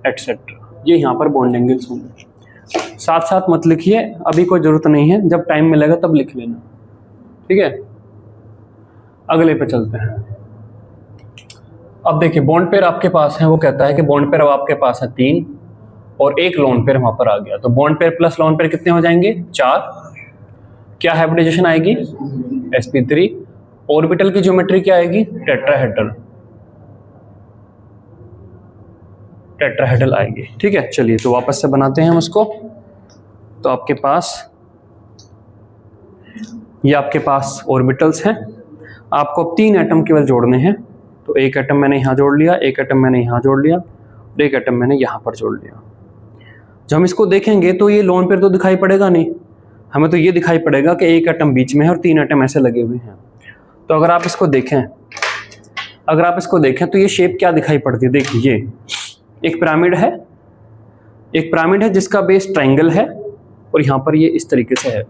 [SPEAKER 1] एटसेट्रा। ये यहाँ पर बॉन्ड एंगल्स होंगे। साथ साथ मत लिखिए, अभी कोई जरूरत नहीं है, जब टाइम मिलेगा तब लिख लेना, ठीक है। अगले पे चलते हैं। अब देखिए बॉन्ड पेयर आपके पास है, वो कहता है कि बॉन्ड पेयर अब आपके पास है 3 और एक लोन पेयर वहां पर आ गया। तो bond pair plus lone pair कितने हो जाएंगे? 4। क्या हाइब्रिडाइजेशन आएगी? sp3। ऑर्बिटल की ज्योमेट्री क्या आएगी? टेट्राहेड्रल। टेट्राहेड्रल आएगी, ठीक है। चलिए तो वापस से बनाते हैं हम उसको। तो आपके पास ये आपके पास ऑर्बिटल्स हैं। आपको अब 3 एटम केवल जोड़ने हैं। तो एक एटम मैंने यहाँ जोड़ लिया, एक एटम मैंने यहाँ जोड़ लिया और एक एटम मैंने यहाँ पर जोड़ लिया। जब हम इसको देखेंगे तो ये लोन पेयर तो दिखाई पड़ेगा नहीं, हमें तो ये दिखाई पड़ेगा कि एक एटम बीच में है और 3 एटम ऐसे लगे हुए हैं। तो अगर आप इसको देखें तो ये शेप क्या दिखाई पड़ती है? देखिए एक पिरामिड है जिसका बेस ट्रायंगल है और यहाँ पर ये इस तरीके से है,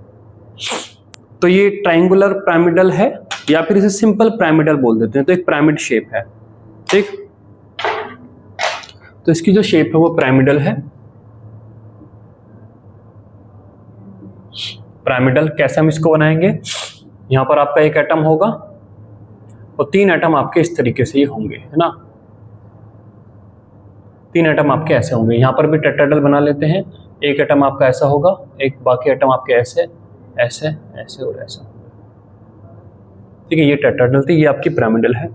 [SPEAKER 1] तो ये ट्रायंगुलर पिरामिडल है या फिर इसे सिंपल पिरामिडल बोल देते हैं। तो एक पिरामिड शेप है, ठीक। तो इसकी जो शेप है वो पिरामिडल है। पिरामिडल कैसे हम इसको बनाएंगे, यहां पर आपका एक एटम होगा और 3 एटम आपके इस तरीके से ये होंगे, है ना। 3 एटम आपके ऐसे होंगे। यहां पर भी टेट्राहेड्रल बना लेते हैं। एक एटम आपका ऐसा होगा, एक बाकी एटम आपके ऐसे ऐसे ऐसे और ऐसा, ठीक है। ये टेट्राहेड्रल थी, ये आपकी पिरामिडल है।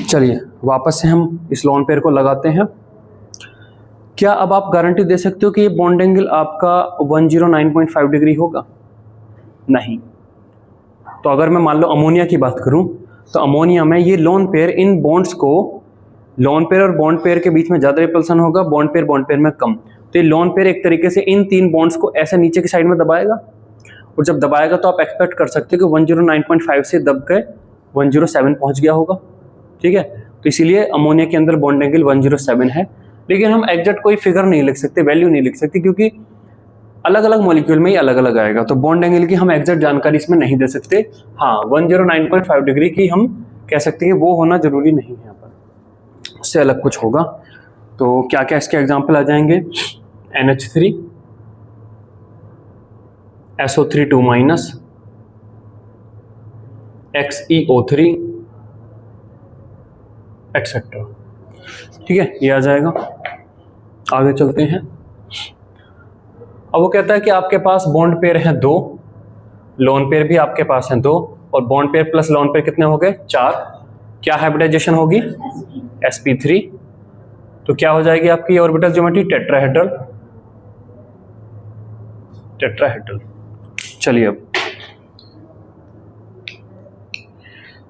[SPEAKER 1] चलिए वापस से हम इस लोन पेयर को लगाते हैं। क्या अब आप गारंटी दे सकते हो कि ये बॉन्ड एंगल आपका 109.5 डिग्री होगा? नहीं। तो अगर मैं मान लो अमोनिया की बात करूं, तो अमोनिया में ये लोन पेयर इन बॉन्ड्स को, लोन पेयर और बॉन्ड पेयर के बीच में ज्यादा रिपल्सन होगा, बॉन्ड पेयर में कम। तो ये लोन पेयर एक तरीके से इन 3 बॉन्ड्स को ऐसे नीचे की साइड में दबाएगा, और जब दबाएगा तो आप एक्सपेक्ट कर सकते हो कि 109.5 से दब के 107 पहुंच गया होगा, ठीक है। तो इसीलिए अमोनिया के अंदर बॉन्ड एंगल 107 है। लेकिन हम एग्जैक्ट कोई फिगर नहीं लिख सकते, वैल्यू नहीं लिख सकते, क्योंकि अलग अलग मॉलिक्यूल में ही अलग अलग आएगा। तो बॉन्ड एंगल की हम एग्जैक्ट जानकारी इसमें नहीं दे सकते। हाँ, 109.5 डिग्री की हम कह सकते हैं, वो होना जरूरी नहीं है, यहाँ पर उससे अलग कुछ होगा। तो क्या क्या इसके एग्जाम्पल आ जाएंगे, NH3, SO3 2-, XeO3 एक्सेट्रा, ठीक है, ये आ जाएगा। आगे चलते हैं। अब वो कहता है कि आपके पास बॉन्ड पेयर हैं 2, लोन पेयर भी आपके पास हैं 2, और bond pair plus lone pair कितने हो गए, 4। क्या हाइब्रिडाइजेशन होगी, sp3। तो क्या हो जाएगी आपकी ऑर्बिटल ज्योमेट्री, टेट्राहेड्रल। चलिए अब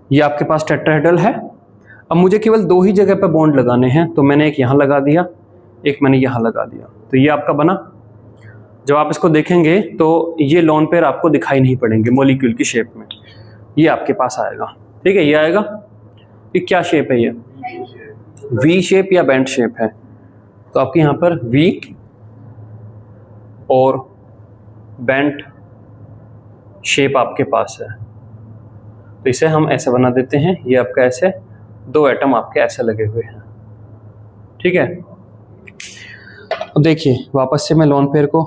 [SPEAKER 1] ये आपके पास टेट्राहेड्रल है। अब मुझे केवल 2 ही जगह पे बॉन्ड लगाने हैं, तो मैंने एक यहां लगा दिया, एक मैंने यहां लगा दिया, तो ये आपका बना। जब आप इसको देखेंगे तो ये लोन पेयर आपको दिखाई नहीं पड़ेंगे मॉलिक्यूल की शेप में, ये आपके पास आएगा, ठीक है। ये आएगा, ये क्या शेप है, ये वी शेप या बेंट शेप है। तो आपके यहाँ पर वी और बेंट शेप आपके पास है, तो इसे हम ऐसे बना देते हैं। ये आपका ऐसे 2 एटम आपके ऐसे लगे हुए हैं, ठीक है। अब देखिए वापस से मैं लोन पेयर को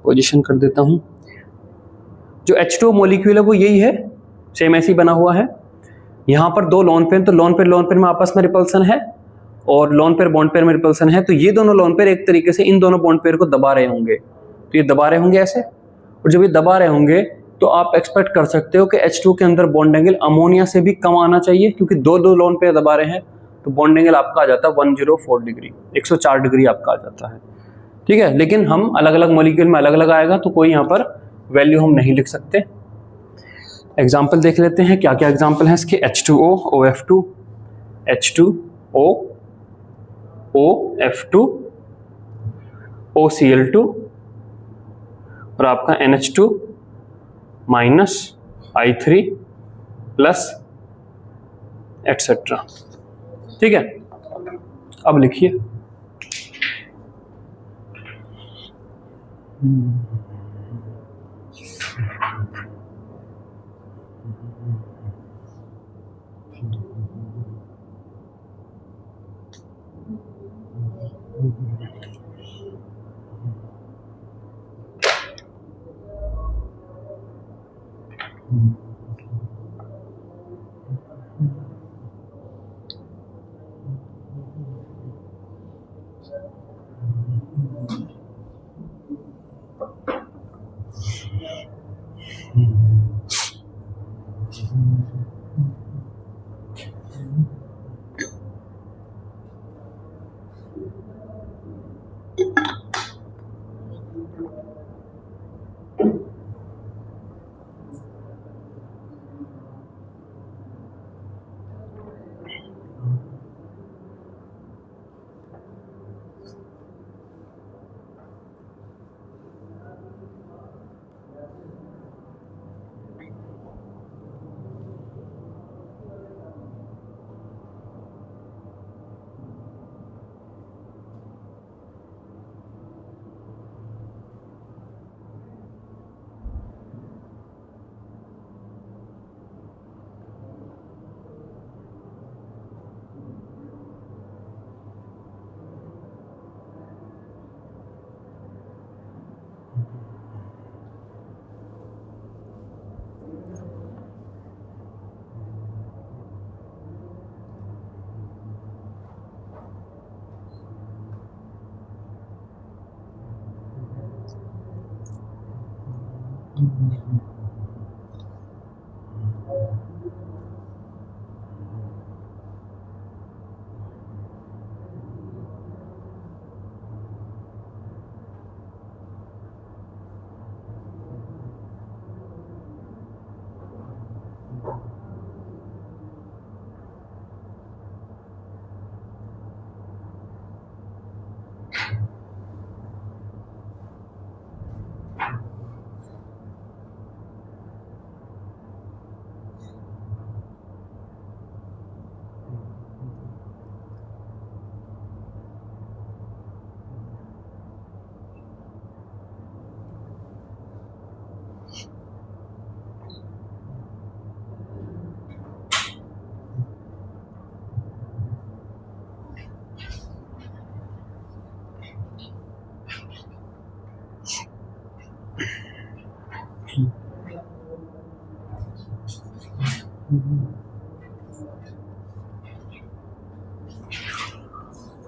[SPEAKER 1] पोजीशन कर देता हूं। जो H2O मॉलिक्यूल है वो यही है, सेम ऐसे ही बना हुआ है। यहां पर 2 लोन पेयर, तो लोन पेयर में आपस में रिपल्सन है, और लोन पेयर बॉन्ड पेयर में रिपल्सन है। तो ये दोनों लोन पेयर एक तरीके से इन दोनों बॉन्ड पेयर को दबा रहे होंगे, तो ये दबा रहे होंगे ऐसे, और जब ये दबा रहे होंगे तो आप एक्सपेक्ट कर सकते हो कि H2 के अंदर बॉन्ड एंगल अमोनिया से भी कम आना चाहिए, क्योंकि 2 लोन पेयर दबा रहे हैं। तो बॉन्ड एंगल आपका आ जाता है 104 डिग्री, 104 डिग्री आपका आ जाता है, ठीक है। लेकिन हम अलग अलग मॉलिक्यूल में अलग अलग आएगा, तो कोई यहाँ पर वैल्यू हम नहीं लिख सकते। एग्जाम्पल देख लेते हैं, क्या क्या एग्जाम्पल है इसके। H2O OF2, H2O OF2 OCl2, और आपका NH2 minus I3 plus etcetera, ठीक है। अब लिखिए,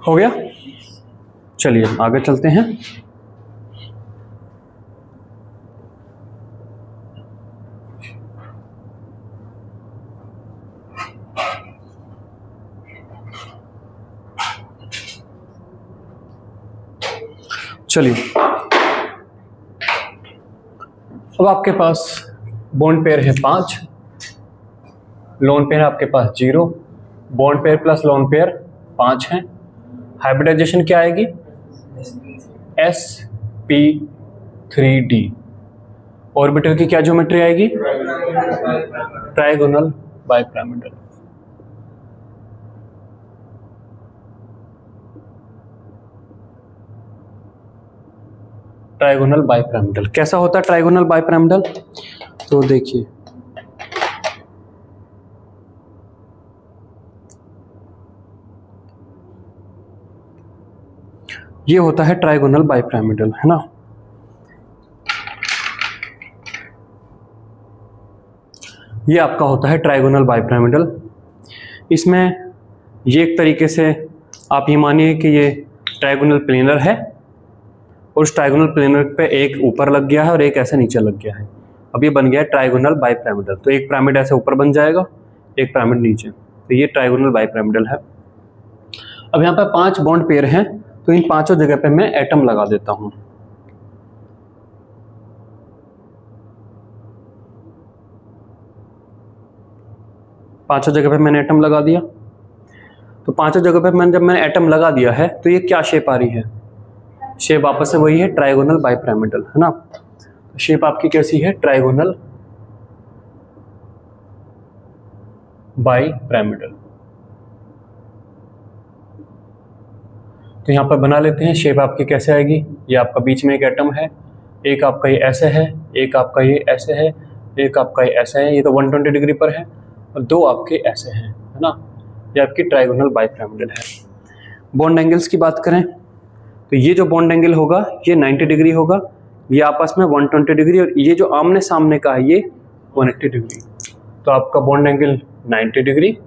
[SPEAKER 1] हो गया। चलिए आगे चलते हैं। चलिए अब आपके पास बॉन्ड पेयर है 5, लोन पेयर आपके पास 0, bond pair plus lone pair 5 है। हाइब्रिडाइजेशन क्या आएगी? sp3d। ऑर्बिटल की क्या ज्योमेट्री आएगी? Trigonal bipyramidal. ट्राइगोनल बाइपिरामिडल कैसा होता है ट्राइगोनल बाइपिरामिडल? तो देखिए ये होता है ट्राइगोनल बाइपिरामिडल, है ना। ये आपका होता है ट्राइगोनल बाइपिरामिडल। इसमें ये एक तरीके से आप ये मानिए कि ये ट्राइगोनल प्लेनर है और उस ट्राइगोनल प्लेनर पे एक ऊपर लग गया है और एक ऐसे नीचे लग गया है। अब ये बन गया है ट्राइगोनल बाइपिरामिडल। तो एक पिरामिड ऐसे ऊपर बन जाएगा, एक पिरामिड नीचे, तो ये ट्राइगोनल बाइपिरामिडल है। अब यहाँ पर 5 बॉन्ड पेयर हैं, तो इन पांचों जगह पे मैं एटम लगा देता हूं। पांचों जगह पे मैंने एटम लगा दिया। तो पांचों जगह पे जब मैंने एटम लगा दिया है तो ये क्या शेप आ रही है? शेप वापस से वही है, ट्राइगोनल बाइपिरामिडल, है ना। तो शेप आपकी कैसी है? Trigonal bipyramidal. तो यहाँ पर बना लेते हैं शेप आपकी कैसे आएगी। ये आपका बीच में एक एटम है, एक आपका ये ऐसे है, एक आपका ये ऐसे है, एक आपका ये ऐसे है, ये तो 120 डिग्री पर है, और 2 आपके ऐसे हैं, है ना। ये आपकी ट्राइगोनल बाइपिरामिडल है। बॉन्ड एंगल्स की बात करें तो ये जो बॉन्ड एंगल होगा ये 90 डिग्री होगा, ये आपस में 120 डिग्री, और ये जो आमने सामने का है ये 180 डिग्री। तो आपका बॉन्ड एंगल 90 डिग्री,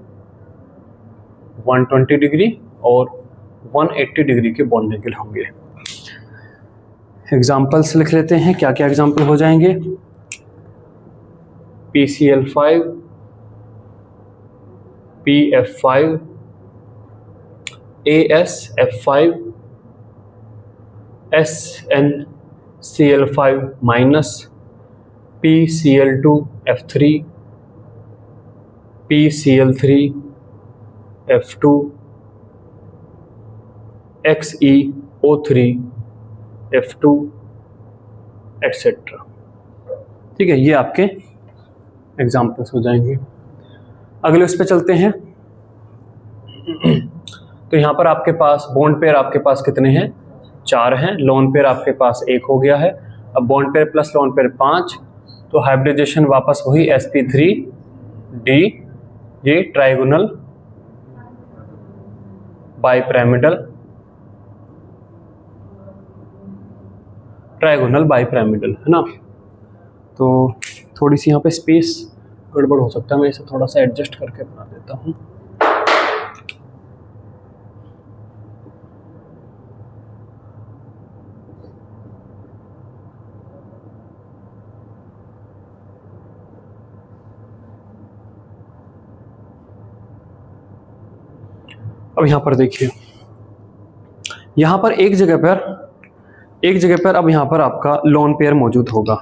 [SPEAKER 1] 120 डिग्री और 180 डिग्री के बॉन्ड एंगल होंगे। एग्जाम्पल्स लिख लेते हैं, क्या क्या एग्जाम्पल हो जाएंगे। PCl5, PF5, AsF5, SnCl5 minus, PCl2F3, PCl3F2, XeO3F2 etcetera. ठीक है, ये आपके एग्जाम्पल्स हो जाएंगे। अगले उस पे चलते हैं। तो यहाँ पर आपके पास बॉन्ड पेयर आपके पास कितने हैं? 4 हैं। लोन पेयर आपके पास 1 हो गया है। अब bond pair plus lone pair 5, तो हाइब्रिडाइजेशन वापस वही sp3d, ये ट्राइगोनल बाइपिरामिडल, ट्राइगोनल बाइपिरामिडल, है ना। तो थोड़ी सी यहाँ पे स्पेस गड़बड़ हो सकता है, मैं इसे थोड़ा सा एडजस्ट करके बना देता हूँ। अब यहाँ पर देखिए, यहाँ पर एक जगह पर अब यहाँ पर आपका लोन पेयर मौजूद होगा।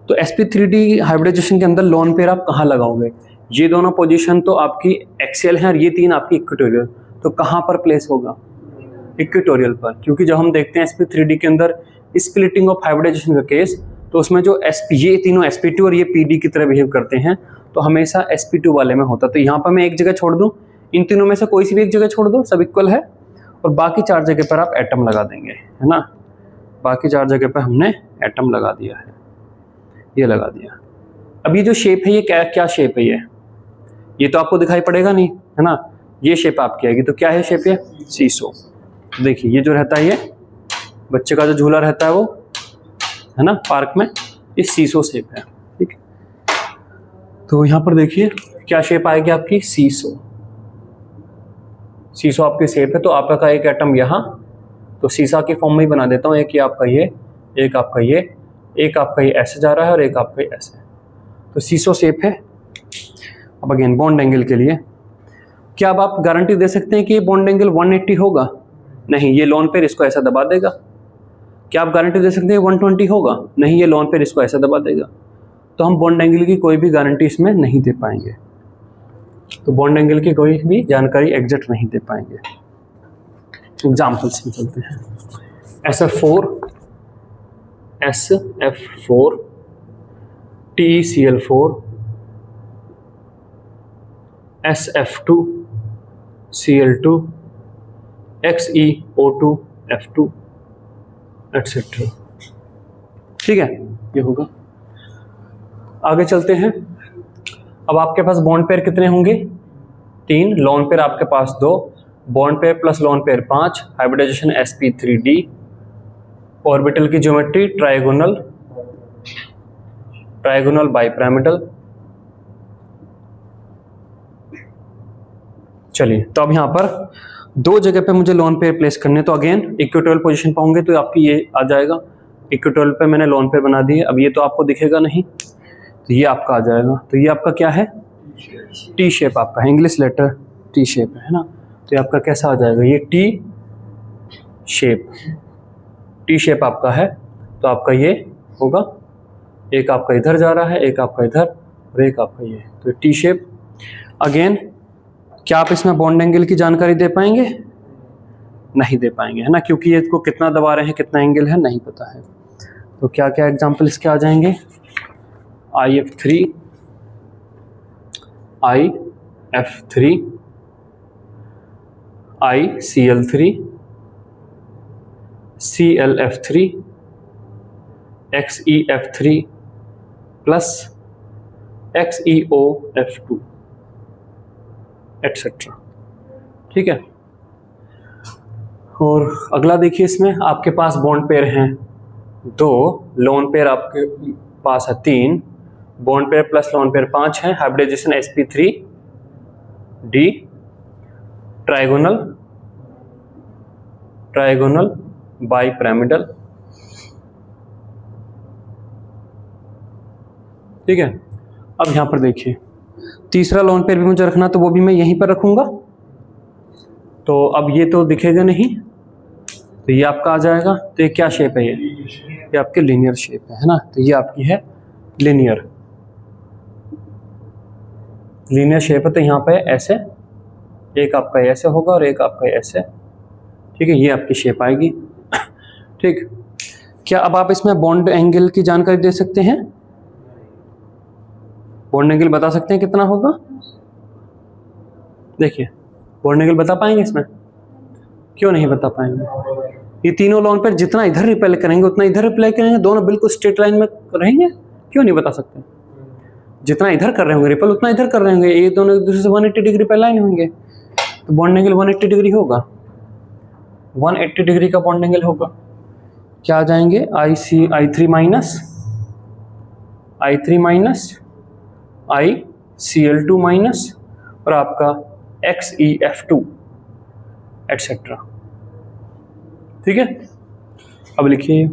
[SPEAKER 1] तो sp3d हाइब्रिडाइजेशन के अंदर लोन पेयर आप कहाँ लगाओगे? ये दोनों पोजीशन तो आपकी एक्सियल हैं और ये तीन आपकी इक्वेटोरियल, तो कहाँ पर प्लेस होगा? इक्वेटोरियल पर, क्योंकि जब हम देखते हैं sp3d के अंदर स्प्लिटिंग ऑफ हाइब्रिडाइजेशन का केस, तो उसमें जो ये तीनों sp2 और ये pd की तरह बिहेव करते हैं, तो हमेशा sp2 वाले में होता। तो यहाँ पर मैं एक जगह छोड़ दूँ, इन तीनों में से कोई सी भी एक जगह छोड़ दो, सब इक्वल है, और बाकी चार जगह पर आप एटम लगा देंगे, है ना। बाकी चार जगह पर हमने एटम लगा दिया है, ये लगा दिया। अब ये जो शेप है, ये क्या शेप है? ये तो आपको दिखाई पड़ेगा नहीं, है ना। ये शेप आपकी आएगी, तो क्या है शेप? ये सीसो। देखिए ये जो रहता है, ये बच्चे का जो झूला रहता है वो, है ना, पार्क में, ये सीसो शेप है, ठीक। तो यहाँ पर देखिए क्या शेप आएगी आपकी? सीसो। सीसो आपकी शेप है, तो आपका एक एटम यहाँ, तो सीसा की फॉर्म में ही बना देता हूँ। एक ये आपका ये, एक आपका ये, एक आपका ये ऐसे जा रहा है और एक आपका ये ऐसे, तो सीसो शेप है। अब अगेन बॉन्ड एंगल के लिए क्या अब आप गारंटी दे सकते हैं कि ये बॉन्ड एंगल 180 होगा? नहीं, ये लोन पेयर इसको ऐसा दबा देगा। क्या आप गारंटी दे सकते हैं 120 होगा? नहीं, ये लोन पेयर इसको ऐसा दबा देगा। तो हम बॉन्ड एंगल की कोई भी गारंटी इसमें नहीं दे पाएंगे, तो बॉन्ड एंगल की कोई भी जानकारी एग्जैक्ट नहीं दे पाएंगे। एग्जाम्पल्स में चलते हैं। SF4, SF4, TeCl4, SF2, Cl2, XeO2, F2, etcetera. ठीक है, ये होगा। आगे चलते हैं। अब आपके पास बॉन्ड पेयर कितने होंगे? 3, लोन पेयर आपके पास 2, bond pair plus lone pair 5, hybridization sp3d, orbital की ज्योमेट्री ट्राइगोनल बाइपिरामिडल। चलिए, तो अब यहाँ पर दो जगह पे मुझे लोन पेयर प्लेस करने, तो अगेन इक्वेटोरियल पोजीशन पाऊंगे तो आपकी ये आ जाएगा। इक्वेटोरियल पे मैंने लोन पेयर बना दिए। अब ये तो आपको दिखेगा नहीं, तो ये आपका आ जाएगा। तो ये आपका क्या है? टी शेप आपका है, इंग्लिश लेटर टी शेप है ना। तो ये आपका कैसा आ जाएगा? ये टी शेप आपका है। तो आपका ये होगा, एक आपका इधर जा रहा है, एक आपका इधर और एक आपका ये, तो टी शेप। अगेन क्या आप इसमें बॉन्ड एंगल की जानकारी दे पाएंगे? नहीं दे पाएंगे, है ना, क्योंकि ये इसको कितना दबा रहे हैं, कितना एंगल है, नहीं पता है। तो क्या क्या एग्जांपल इसके आ जाएंगे? IF3, IF3, ICl3, ClF3, XeF3 plus XeOF2 etcetera. ठीक है। और अगला देखिए, इसमें आपके पास बॉन्ड पेयर हैं 2, लोन पेयर आपके पास है 3, bond pair plus lone pair 5 है, हाइब्रिडाइजेशन sp3d, ट्राइगोनल बाइपिरामिडल। ठीक है। अब यहां पर देखिए, तीसरा लोन पेयर भी मुझे रखना, तो वो भी मैं यहीं पर रखूंगा। तो अब ये तो दिखेगा नहीं, तो ये आपका आ जाएगा। तो ये क्या शेप है? ये आपके लीनियर शेप है ना। तो ये आपकी है लीनियर शेप है। तो यहाँ पे ऐसे, एक आपका ऐसे होगा और एक आपका ऐसे। ठीक है, ये आपकी शेप आएगी। ठीक। क्या अब आप इसमें बॉन्ड एंगल की जानकारी दे सकते हैं? बॉन्ड एंगल बता सकते हैं कितना होगा? देखिए, बॉन्ड एंगल बता पाएंगे इसमें? क्यों नहीं बता पाएंगे? ये तीनों लोन पेयर जितना इधर रिपेल करेंगे उतना इधर रिपेल करेंगे, दोनों बिल्कुल स्ट्रेट लाइन में रहेंगे। क्यों नहीं बता सकते? जितना इधर कर रहे होंगे रिपेल, उतना इधर कर रहे होंगे, ये दोनों एक दूसरे से 180 डिग्री पे लाइन होंगे, तो बॉन्ड एंगल 180 डिग्री होगा। 180 डिग्री का बॉन्ड एंगल होगा। क्या आ जाएंगे? I3 माइनस ICl2 माइनस और आपका XeF2 एटसेट्रा। ठीक है। अब लिखिए,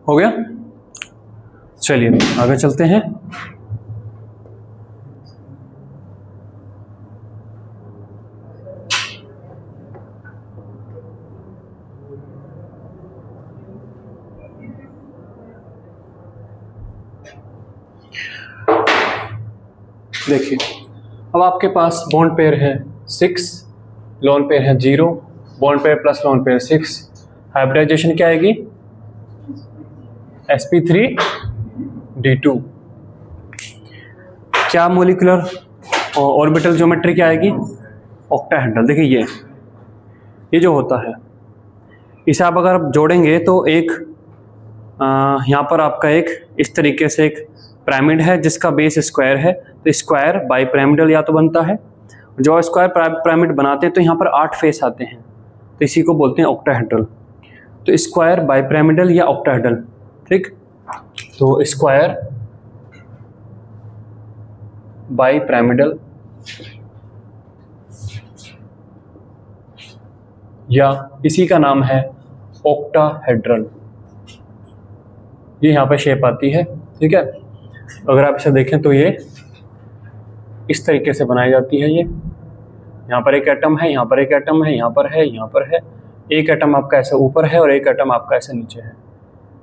[SPEAKER 1] हो गया। चलिए आगे चलते हैं। देखिए अब आपके पास बॉन्ड पेयर है 6, लोन पेयर है 0, bond pair plus lone pair 6, hybridization क्या आएगी sp3d2। क्या मोलिकुलर ऑर्बिटल ज्योमेट्री क्या आएगी ऑक्टाहेड्रल। देखिए ये जो होता है इसे आप अगर जोड़ेंगे तो एक यहाँ पर आपका एक इस तरीके से एक पिरामिड है जिसका बेस स्क्वायर है, तो स्क्वायर बाई पिरामिडल या तो बनता है। जो स्क्वायर पिरामिड बनाते हैं तो यहाँ पर 8 फेस आते हैं, तो इसी को बोलते हैं ऑक्टाहेड्रल। तो स्क्वायर बाई पिरामिडल या ऑक्टाहेड्रल, ठीक। तो स्क्वायर बाई पिरामिडल या इसी का नाम है ऑक्टाहेड्रल, ये यहाँ पे शेप आती है, ठीक है। अगर आप इसे देखें तो ये इस तरीके से बनाई जाती है। ये यहाँ पर एक एटम है, यहाँ पर एक एटम है, यहाँ पर है, यहाँ पर है। एक एटम आपका ऐसे ऊपर है और एक एटम आपका ऐसे नीचे है।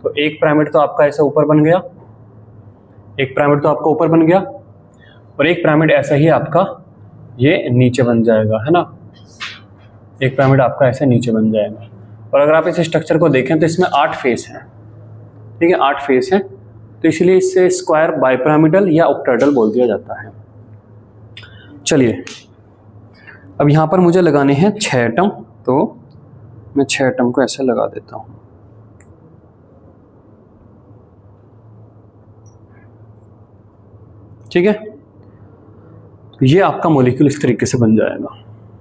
[SPEAKER 1] तो एक पिरामिड तो आपका ऐसे ऊपर बन गया, एक पिरामिड तो आपका ऊपर बन गया, और एक पिरामिड ऐसा ही आपका ये नीचे बन जाएगा, है ना। एक पिरामिड आपका ऐसे नीचे बन जाएगा। और अगर आप इस स्ट्रक्चर को देखें तो इसमें 8 फेस हैं, ठीक है, 8 फेस हैं। तो इसलिए इससे स्क्वायर बाइपिरामिडल या ऑक्टाहेड्रल बोल दिया जाता है। चलिए अब यहाँ पर मुझे लगाने हैं 6 एटम, तो मैं 6 एटम को ऐसे लगा देता हूँ। ठीक है, तो ये आपका मॉलिक्यूल इस तरीके से बन जाएगा,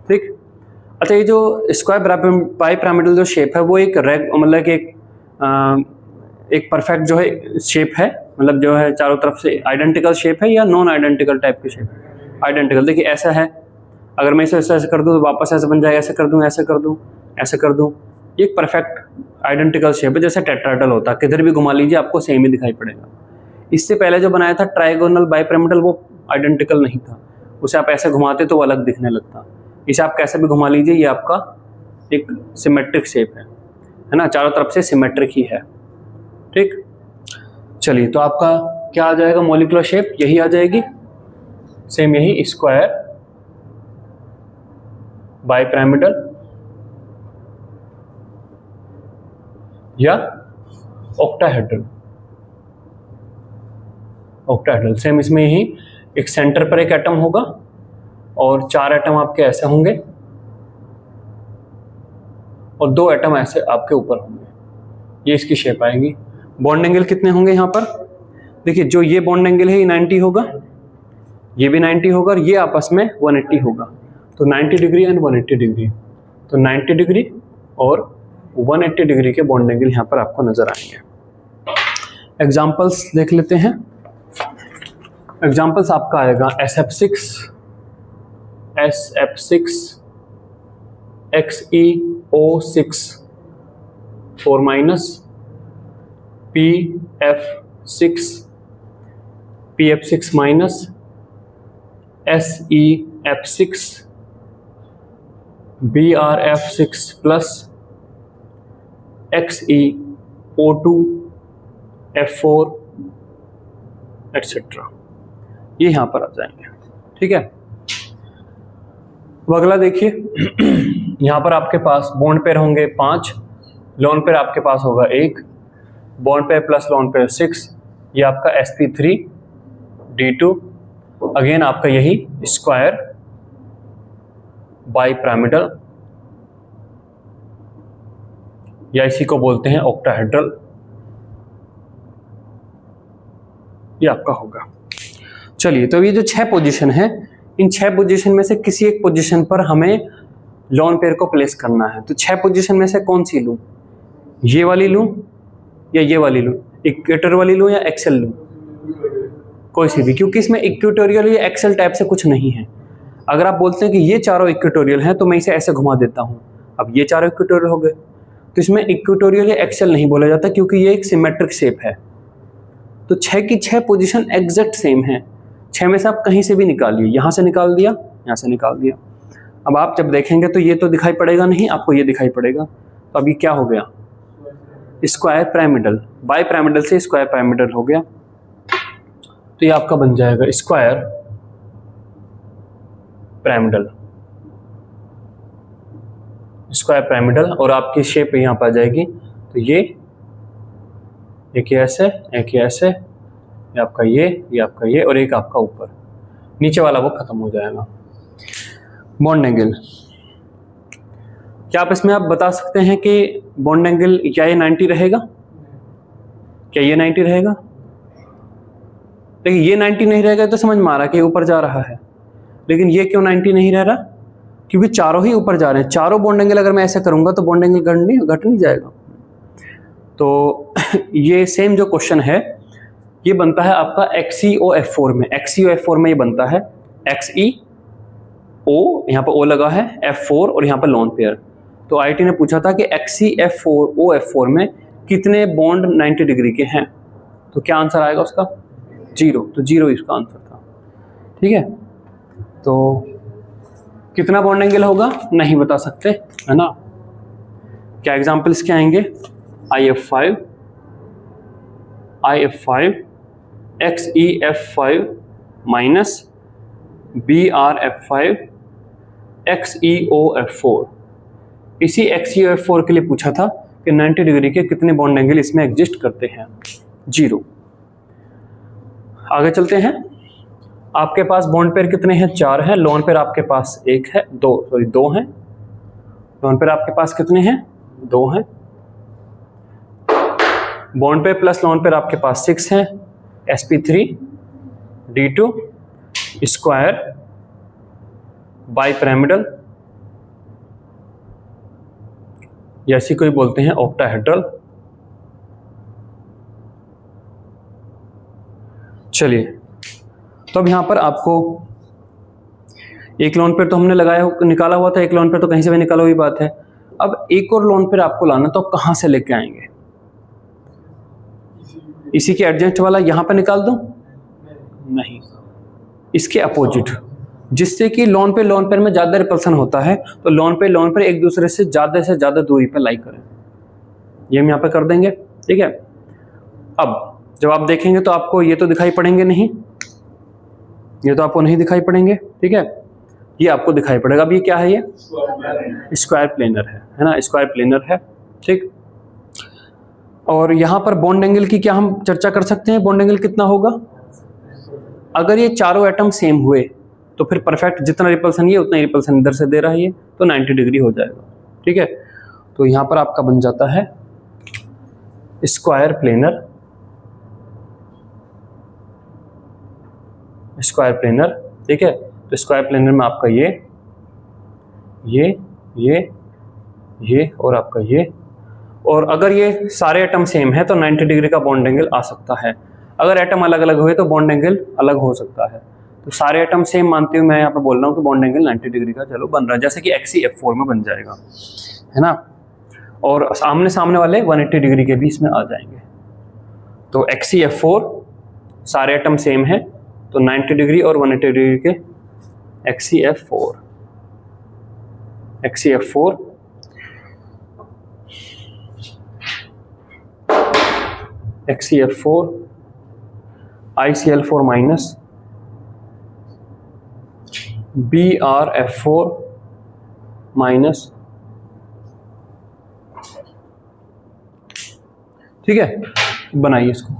[SPEAKER 1] ठीक। अच्छा, ये जो स्क्वायर बाइपिरामिडल जो शेप है वो एक मतलब एक परफेक्ट जो है शेप है, मतलब जो है चारों तरफ से आइडेंटिकल शेप है या नॉन आइडेंटिकल टाइप की शेप। आइडेंटिकल देखिए ऐसा है, अगर मैं इसे ऐसे कर दूँ तो वापस ऐसे बन जाएगा, ऐसे कर दूँ ऐसे कर दूँ, ऐसे कर दूं, ये एक परफेक्ट आइडेंटिकल शेप है, जैसे टेट्राहेड्रल होता है, किधर भी घुमा लीजिए आपको सेम ही दिखाई पड़ेगा। इससे पहले जो बनाया था ट्राइगोनल बाइपिरामिडल, वो आइडेंटिकल नहीं था, उसे आप ऐसे घुमाते तो वो अलग दिखने लगता। इसे आप कैसे भी घुमा लीजिए, ये आपका एक सिमेट्रिक शेप है ना, चारों तरफ से सिमेट्रिक ही है। ठीक, चलिए तो आपका क्या आ जाएगा, मॉलिक्यूलर शेप यही आ जाएगी, सेम यही स्क्वायर बाइपिरामिडल या ऑक्टाहेड्रल। ऑक्टाहेड्रल सेम इसमें यही एक सेंटर पर एक एटम होगा और 4 एटम आपके ऐसे होंगे और 2 एटम ऐसे आपके ऊपर होंगे, ये इसकी शेप आएगी। बॉन्ड एंगल कितने होंगे यहाँ पर, देखिए जो ये बॉन्ड एंगल है ये 90 होगा, ये भी 90 होगा और ये आपस में 180 होगा, तो 90 डिग्री एंड 180 डिग्री, तो 90 डिग्री और 180 डिग्री के बॉन्ड एंगल यहाँ पर आपको नजर आएंगे। एग्जाम्पल्स देख लेते हैं। एग्जाम्पल्स आपका आएगा SF6 XeO6 4- PF6 SEF6 BRF6 plus XeO2 F4 etcetera, ये यहां पर आ जाएंगे। ठीक है, अब अगला देखिए, यहां पर आपके पास बॉन्ड पेयर होंगे 5, लोन पेयर आपके पास होगा 1, bond pair plus lone pair 6, ये आपका sp3d2, अगेन आपका यही स्क्वायर बाइपिरामिडल या इसी को बोलते हैं ऑक्टाहेड्रल, ये आपका होगा। चलिए तो ये जो 6 पोजीशन है, इन 6 पोजीशन में से किसी एक पोजीशन पर हमें लोन पेयर को प्लेस करना है, तो 6 पोजीशन में से कौन सी लूं, ये वाली लूं या ये वाली लूं, इक्वेटर वाली लूं या एक्सेल लूं, कोई सी भी, क्योंकि इसमें इक्वेटोरियल या एक्सेल टाइप से कुछ नहीं है। अगर आप बोलते हैं कि ये चारों इक्वेटोरियल हैं तो मैं इसे ऐसे घुमा देता हूं, अब ये चारों इक्वेटोरियल हो गए, तो इसमें इक्वेटोरियल या एक्सेल नहीं बोला जाता क्योंकि ये एक सिमेट्रिक शेप है। तो 6 की 6 पोजीशन एग्जैक्ट सेम है, 6 में से आप कहीं से भी निकालिए, यहां से निकाल दिया, यहां से निकाल दिया। अब आप जब देखेंगे तो ये तो दिखाई पड़ेगा नहीं, आपको ये दिखाई पड़ेगा, तो अभी क्या हो गया, स्क्वायर पिरामिडल, बाई पिरामिडल से स्क्वायर पिरामिडल हो गया, तो ये आपका बन जाएगा स्क्वायर पिरामिडल, स्क्वायर पिरामिडल, और आपकी शेप यहाँ पर आ जाएगी, तो ये एक ऐसे, एक ऐसे, ये आपका ये आपका ये, और एक आपका ऊपर, नीचे वाला वो खत्म हो जाएगा। बॉन्ड एंगल, क्या आप इसमें आप बता सकते हैं कि बॉन्ड एंगल क्या ये 90 रहेगा, क्या ये 90 रहेगा? देखिए ये 90 नहीं रहेगा तो समझ में आ रहा कि ऊपर जा रहा है, लेकिन ये क्यों 90 नहीं रह रहा, क्योंकि चारों ही ऊपर जा रहे हैं। चारों बॉन्ड एंगल अगर मैं ऐसे करूंगा तो बॉन्ड एंगल घट नहीं जाएगा। तो ये सेम जो क्वेश्चन है ये बनता है आपका XeOF4 में, XeOF4 में ये बनता है XeO, यहाँ पर O लगा है, F4 और यहाँ पर लोन पेयर। तो आईटी ने पूछा था कि XeF4OF4 में कितने बॉन्ड 90 डिग्री के हैं, तो क्या आंसर आएगा उसका 0, तो 0 इसका आंसर था। ठीक है, तो कितना बॉन्ड एंगल होगा नहीं बता सकते, है ना। क्या एग्जांपल्स क्या आएंगे, IF5 XeF5 minus BRF5 XeOF4। इसी XeOF4 के लिए पूछा था कि 90 डिग्री के कितने बॉन्ड एंगल इसमें एग्जिस्ट करते हैं, 0। आगे चलते हैं, आपके पास बॉन्ड पेयर कितने हैं, 4 हैं, लोन पेयर आपके पास 1 है, 2 हैं, लोन पेयर आपके पास कितने हैं, 2 हैं, bond pair plus lone pair आपके पास 6 हैं, sp3d2 स्क्वायर बाइपिरामिडल या इसी को ही बोलते हैं ऑक्टाहेड्रल। चलिए तो अब यहां पर आपको एक लोन पेयर तो हमने लगाया निकाला हुआ था, एक लोन पेयर तो कहीं से भी निकाला हुई बात है। अब एक और लोन पेयर आपको लाना, तो आप कहां से लेके आएंगे? इसी के एडजस्ट वाला यहां पर निकाल दूं? नहीं, इसके अपोजिट, जिससे कि लोन पेयर में ज्यादा रिपल्सन होता है, तो लोन पेयर एक दूसरे से ज्यादा दूरी पर लाई करें, ये हम यहाँ पे कर देंगे। ठीक है, अब जब आप देखेंगे तो आपको ये तो दिखाई पड़ेंगे नहीं, ये तो आपको नहीं दिखाई पड़ेंगे। ठीक है, ये आपको दिखाई पड़ेगा। अब ये क्या है? ये स्क्वायर प्लेनर है ना, स्क्वायर प्लेनर है। ठीक, और यहां पर बॉन्ड एंगल की क्या हम चर्चा कर सकते हैं? बॉन्ड एंगल कितना होगा? अगर ये चारों एटम सेम हुए तो फिर परफेक्ट, जितना रिपल्सन ये उतना ही रिपल्सन इधर से दे रहा है ये, तो 90 डिग्री हो जाएगा। ठीक है, तो यहां पर आपका बन जाता है स्क्वायर प्लेनर, स्क्वायर प्लेनर। ठीक है, तो स्क्वायर प्लेनर में आपका ये और आपका ये, और अगर ये सारे एटम सेम है तो 90 डिग्री का बॉन्ड एंगल आ सकता है। अगर एटम अलग अलग हुए तो बॉन्ड एंगल अलग हो सकता है। तो सारे एटम सेम मानते हुए मैं यहाँ पे बोल रहा हूँ कि बॉन्ड एंगल 90 डिग्री का चलो बन रहा है, जैसे कि XeF4 में बन जाएगा, है ना। और आमने सामने वाले 180 डिग्री के भी इसमें आ जाएंगे। तो XeF4 सारे एटम सेम है तो 90 डिग्री और 180 डिग्री के XeF4 ICl4 minus BrF4 minus, ठीक है, बनाइए इसको।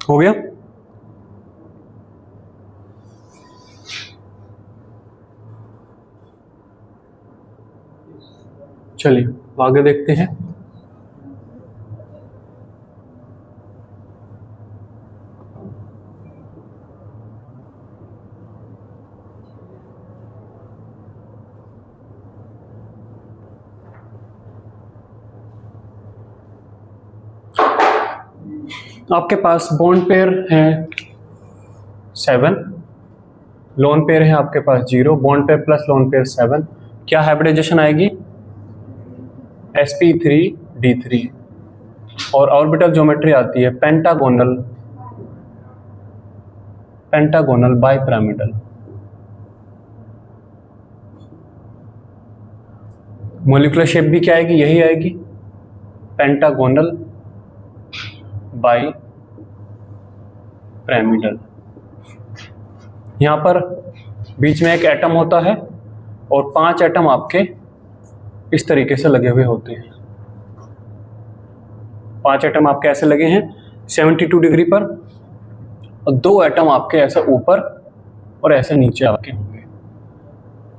[SPEAKER 1] हो गया। चलिए आगे देखते हैं। आपके पास बॉन्ड पेयर है 7, लोन पेयर है आपके पास 0, bond pair plus lone pair 7। क्या हाइब्रिडाइजेशन आएगी? sp3d3 और ऑर्बिटल ज्योमेट्री आती है पेंटागोनल बाइपिरामिडल। मॉलिक्यूलर शेप भी क्या आएगी? यही आएगी, पेंटागोनल बाइपिरामिडल। यहां पर बीच में एक एटम होता है और 5 एटम आपके इस तरीके से लगे हुए होते हैं। 5 एटम आपके ऐसे लगे हैं 72 डिग्री पर और 2 एटम आपके ऐसे ऊपर और ऐसे नीचे आपके होंगे।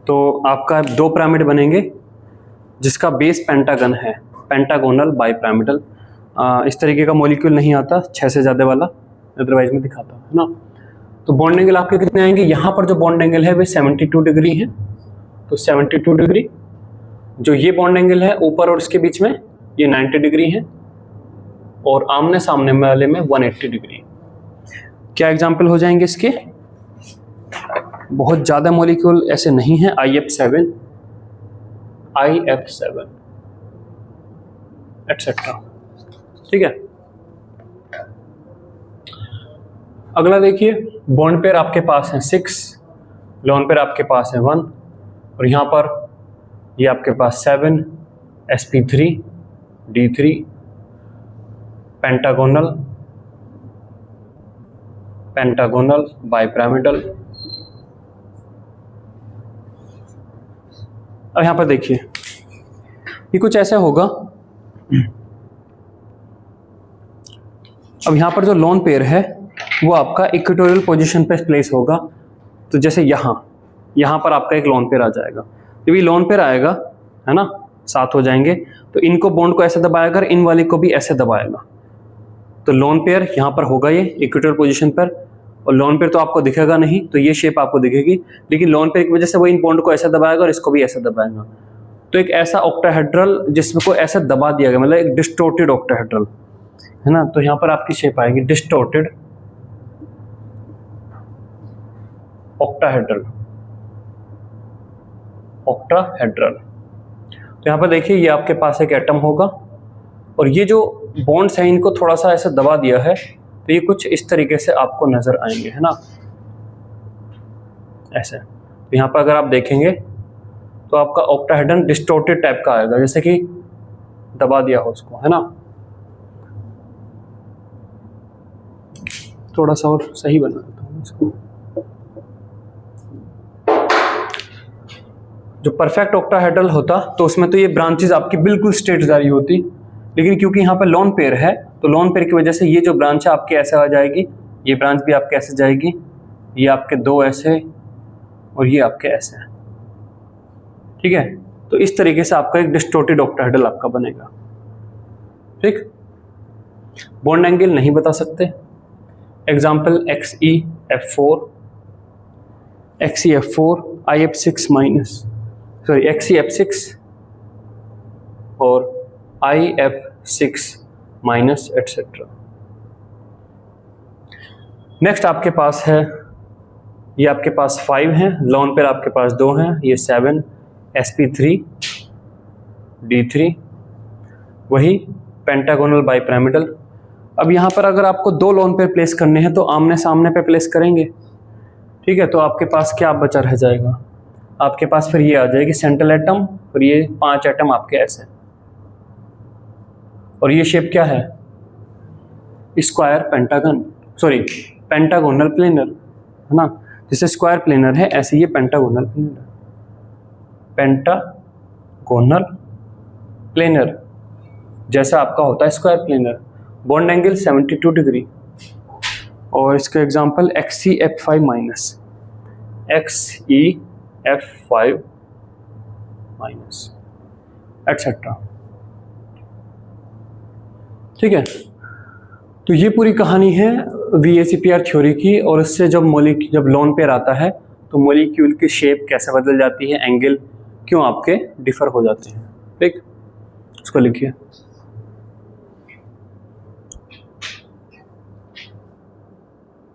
[SPEAKER 1] तो आपका 2 पिरामिड बनेंगे जिसका बेस पेंटागन है, पेंटागोनल बाइपिरामिडल। इस तरीके का मॉलिक्यूल नहीं आता 6 से ज़्यादा वाला, अदरवाइज में दिखाता है ना। तो बॉन्ड एंगल आपके कितने आएंगे? यहाँ पर जो बॉन्ड एंगल है वे 72 डिग्री है, तो 72 डिग्री। जो ये बॉन्ड एंगल है ऊपर और इसके बीच में ये 90 डिग्री है और आमने सामने वाले में 180 डिग्री। क्या एग्जाम्पल हो जाएंगे इसके? बहुत ज़्यादा मॉलिक्यूल ऐसे नहीं है, IF7 एटसेट्रा। ठीक है। अगला देखिए, बॉन्ड पेयर आपके पास है 6, लोन पेयर आपके पास है 1 और यहाँ पर ये आपके पास 7 sp3d3 पेंटागोनल बाइपिरामिडल। अब यहाँ पर देखिए ये कुछ ऐसा होगा। अब यहाँ पर जो लोन पेयर है वो आपका इक्वेटोरियल पोजीशन पे प्लेस होगा। तो जैसे यहाँ पर आपका एक लोन पेयर आ जाएगा। जब ये लोन पेयर आएगा, है ना, साथ हो जाएंगे, तो इनको बॉन्ड को ऐसे दबाएगा, इन वाले को भी ऐसे दबाएगा। तो लोन पेयर यहाँ पर होगा ये इक्वेटोरियल पोजीशन पर, और लोन पेयर तो आपको दिखेगा नहीं, तो ये शेप आपको दिखेगी, लेकिन लोन पेयर की वजह से वो इन बॉन्ड को ऐसे दबाएगा और इसको भी ऐसे दबाएगा। तो एक ऐसा ऑक्टाहेड्रल जिसमें को ऐसे दबा दिया गया, मतलब एक डिस्टोर्टेड ऑक्टाहेड्रल, है ना। तो यहाँ पर आपकी शेप आएगी डिस्टोर्टेड ऑक्टाहेड्रल। तो यहाँ पर देखिए ये आपके पास एक एटम होगा और ये जो बॉन्ड्स हैं इनको थोड़ा सा ऐसे दबा दिया है, तो ये कुछ इस तरीके से आपको नजर आएंगे, है ना, ऐसे। तो यहाँ पर अगर आप देखेंगे तो आपका ऑक्टाहेड्रन डिस्टोर्टेड टाइप का आएगा, जैसे कि दबा दिया हो उसको, है ना। थोड़ा सा और सही बना देता हूँ इसको। जो परफेक्ट ऑक्टाहेड्रल होता तो उसमें तो ये ब्रांचेस आपकी बिल्कुल स्ट्रेट जा रही होती, लेकिन क्योंकि यहाँ पर लोन पेयर है तो लोन पेयर की वजह से ये जो ब्रांच है आपके ऐसे आ जाएगी, ये ब्रांच भी आपके ऐसे जाएगी, ये आपके 2 ऐसे और ये आपके ऐसे, ठीक है। तो इस तरीके से आपका एक डिस्टोर्टेड ऑक्टाहेड्रल आपका बनेगा। ठीक, बॉन्ड एंगल नहीं बता सकते। एग्जाम्पल XeF4 IF6 XeF6 और IF6 माइनस एटसेट्रा। नेक्स्ट आपके पास है, ये आपके पास 5 हैं, लोन पेयर आपके पास 2 हैं, ये 7 sp3 d3, वही पेंटागोनल बाइपिरामिडल। अब यहाँ पर अगर आपको 2 लोन पेयर प्लेस करने हैं तो आमने सामने पे प्लेस करेंगे, ठीक है। तो आपके पास क्या बचा रह जाएगा, आपके पास फिर ये आ जाएगी सेंट्रल एटम, और ये 5 एटम आपके ऐसे, और ये शेप क्या है, square pentagon, sorry pentagonal planar, है ना। जैसे स्क्वायर प्लेनर है ऐसे ये पेंटागोनल प्लेनर, पेंटागोनल प्लेनर जैसा आपका होता है square planar. Bond angle 72 degree, और इसका example XeF5 minus, XeF5 minus etcetera, ठीक है। तो ये पूरी कहानी है VACPR थ्योरी की, और इससे जब लोन पेयर आता है तो मॉलिक्यूल की शेप कैसे बदल जाती है, एंगल क्यों आपके डिफर हो जाते हैं, ठीक। इसको लिखिए।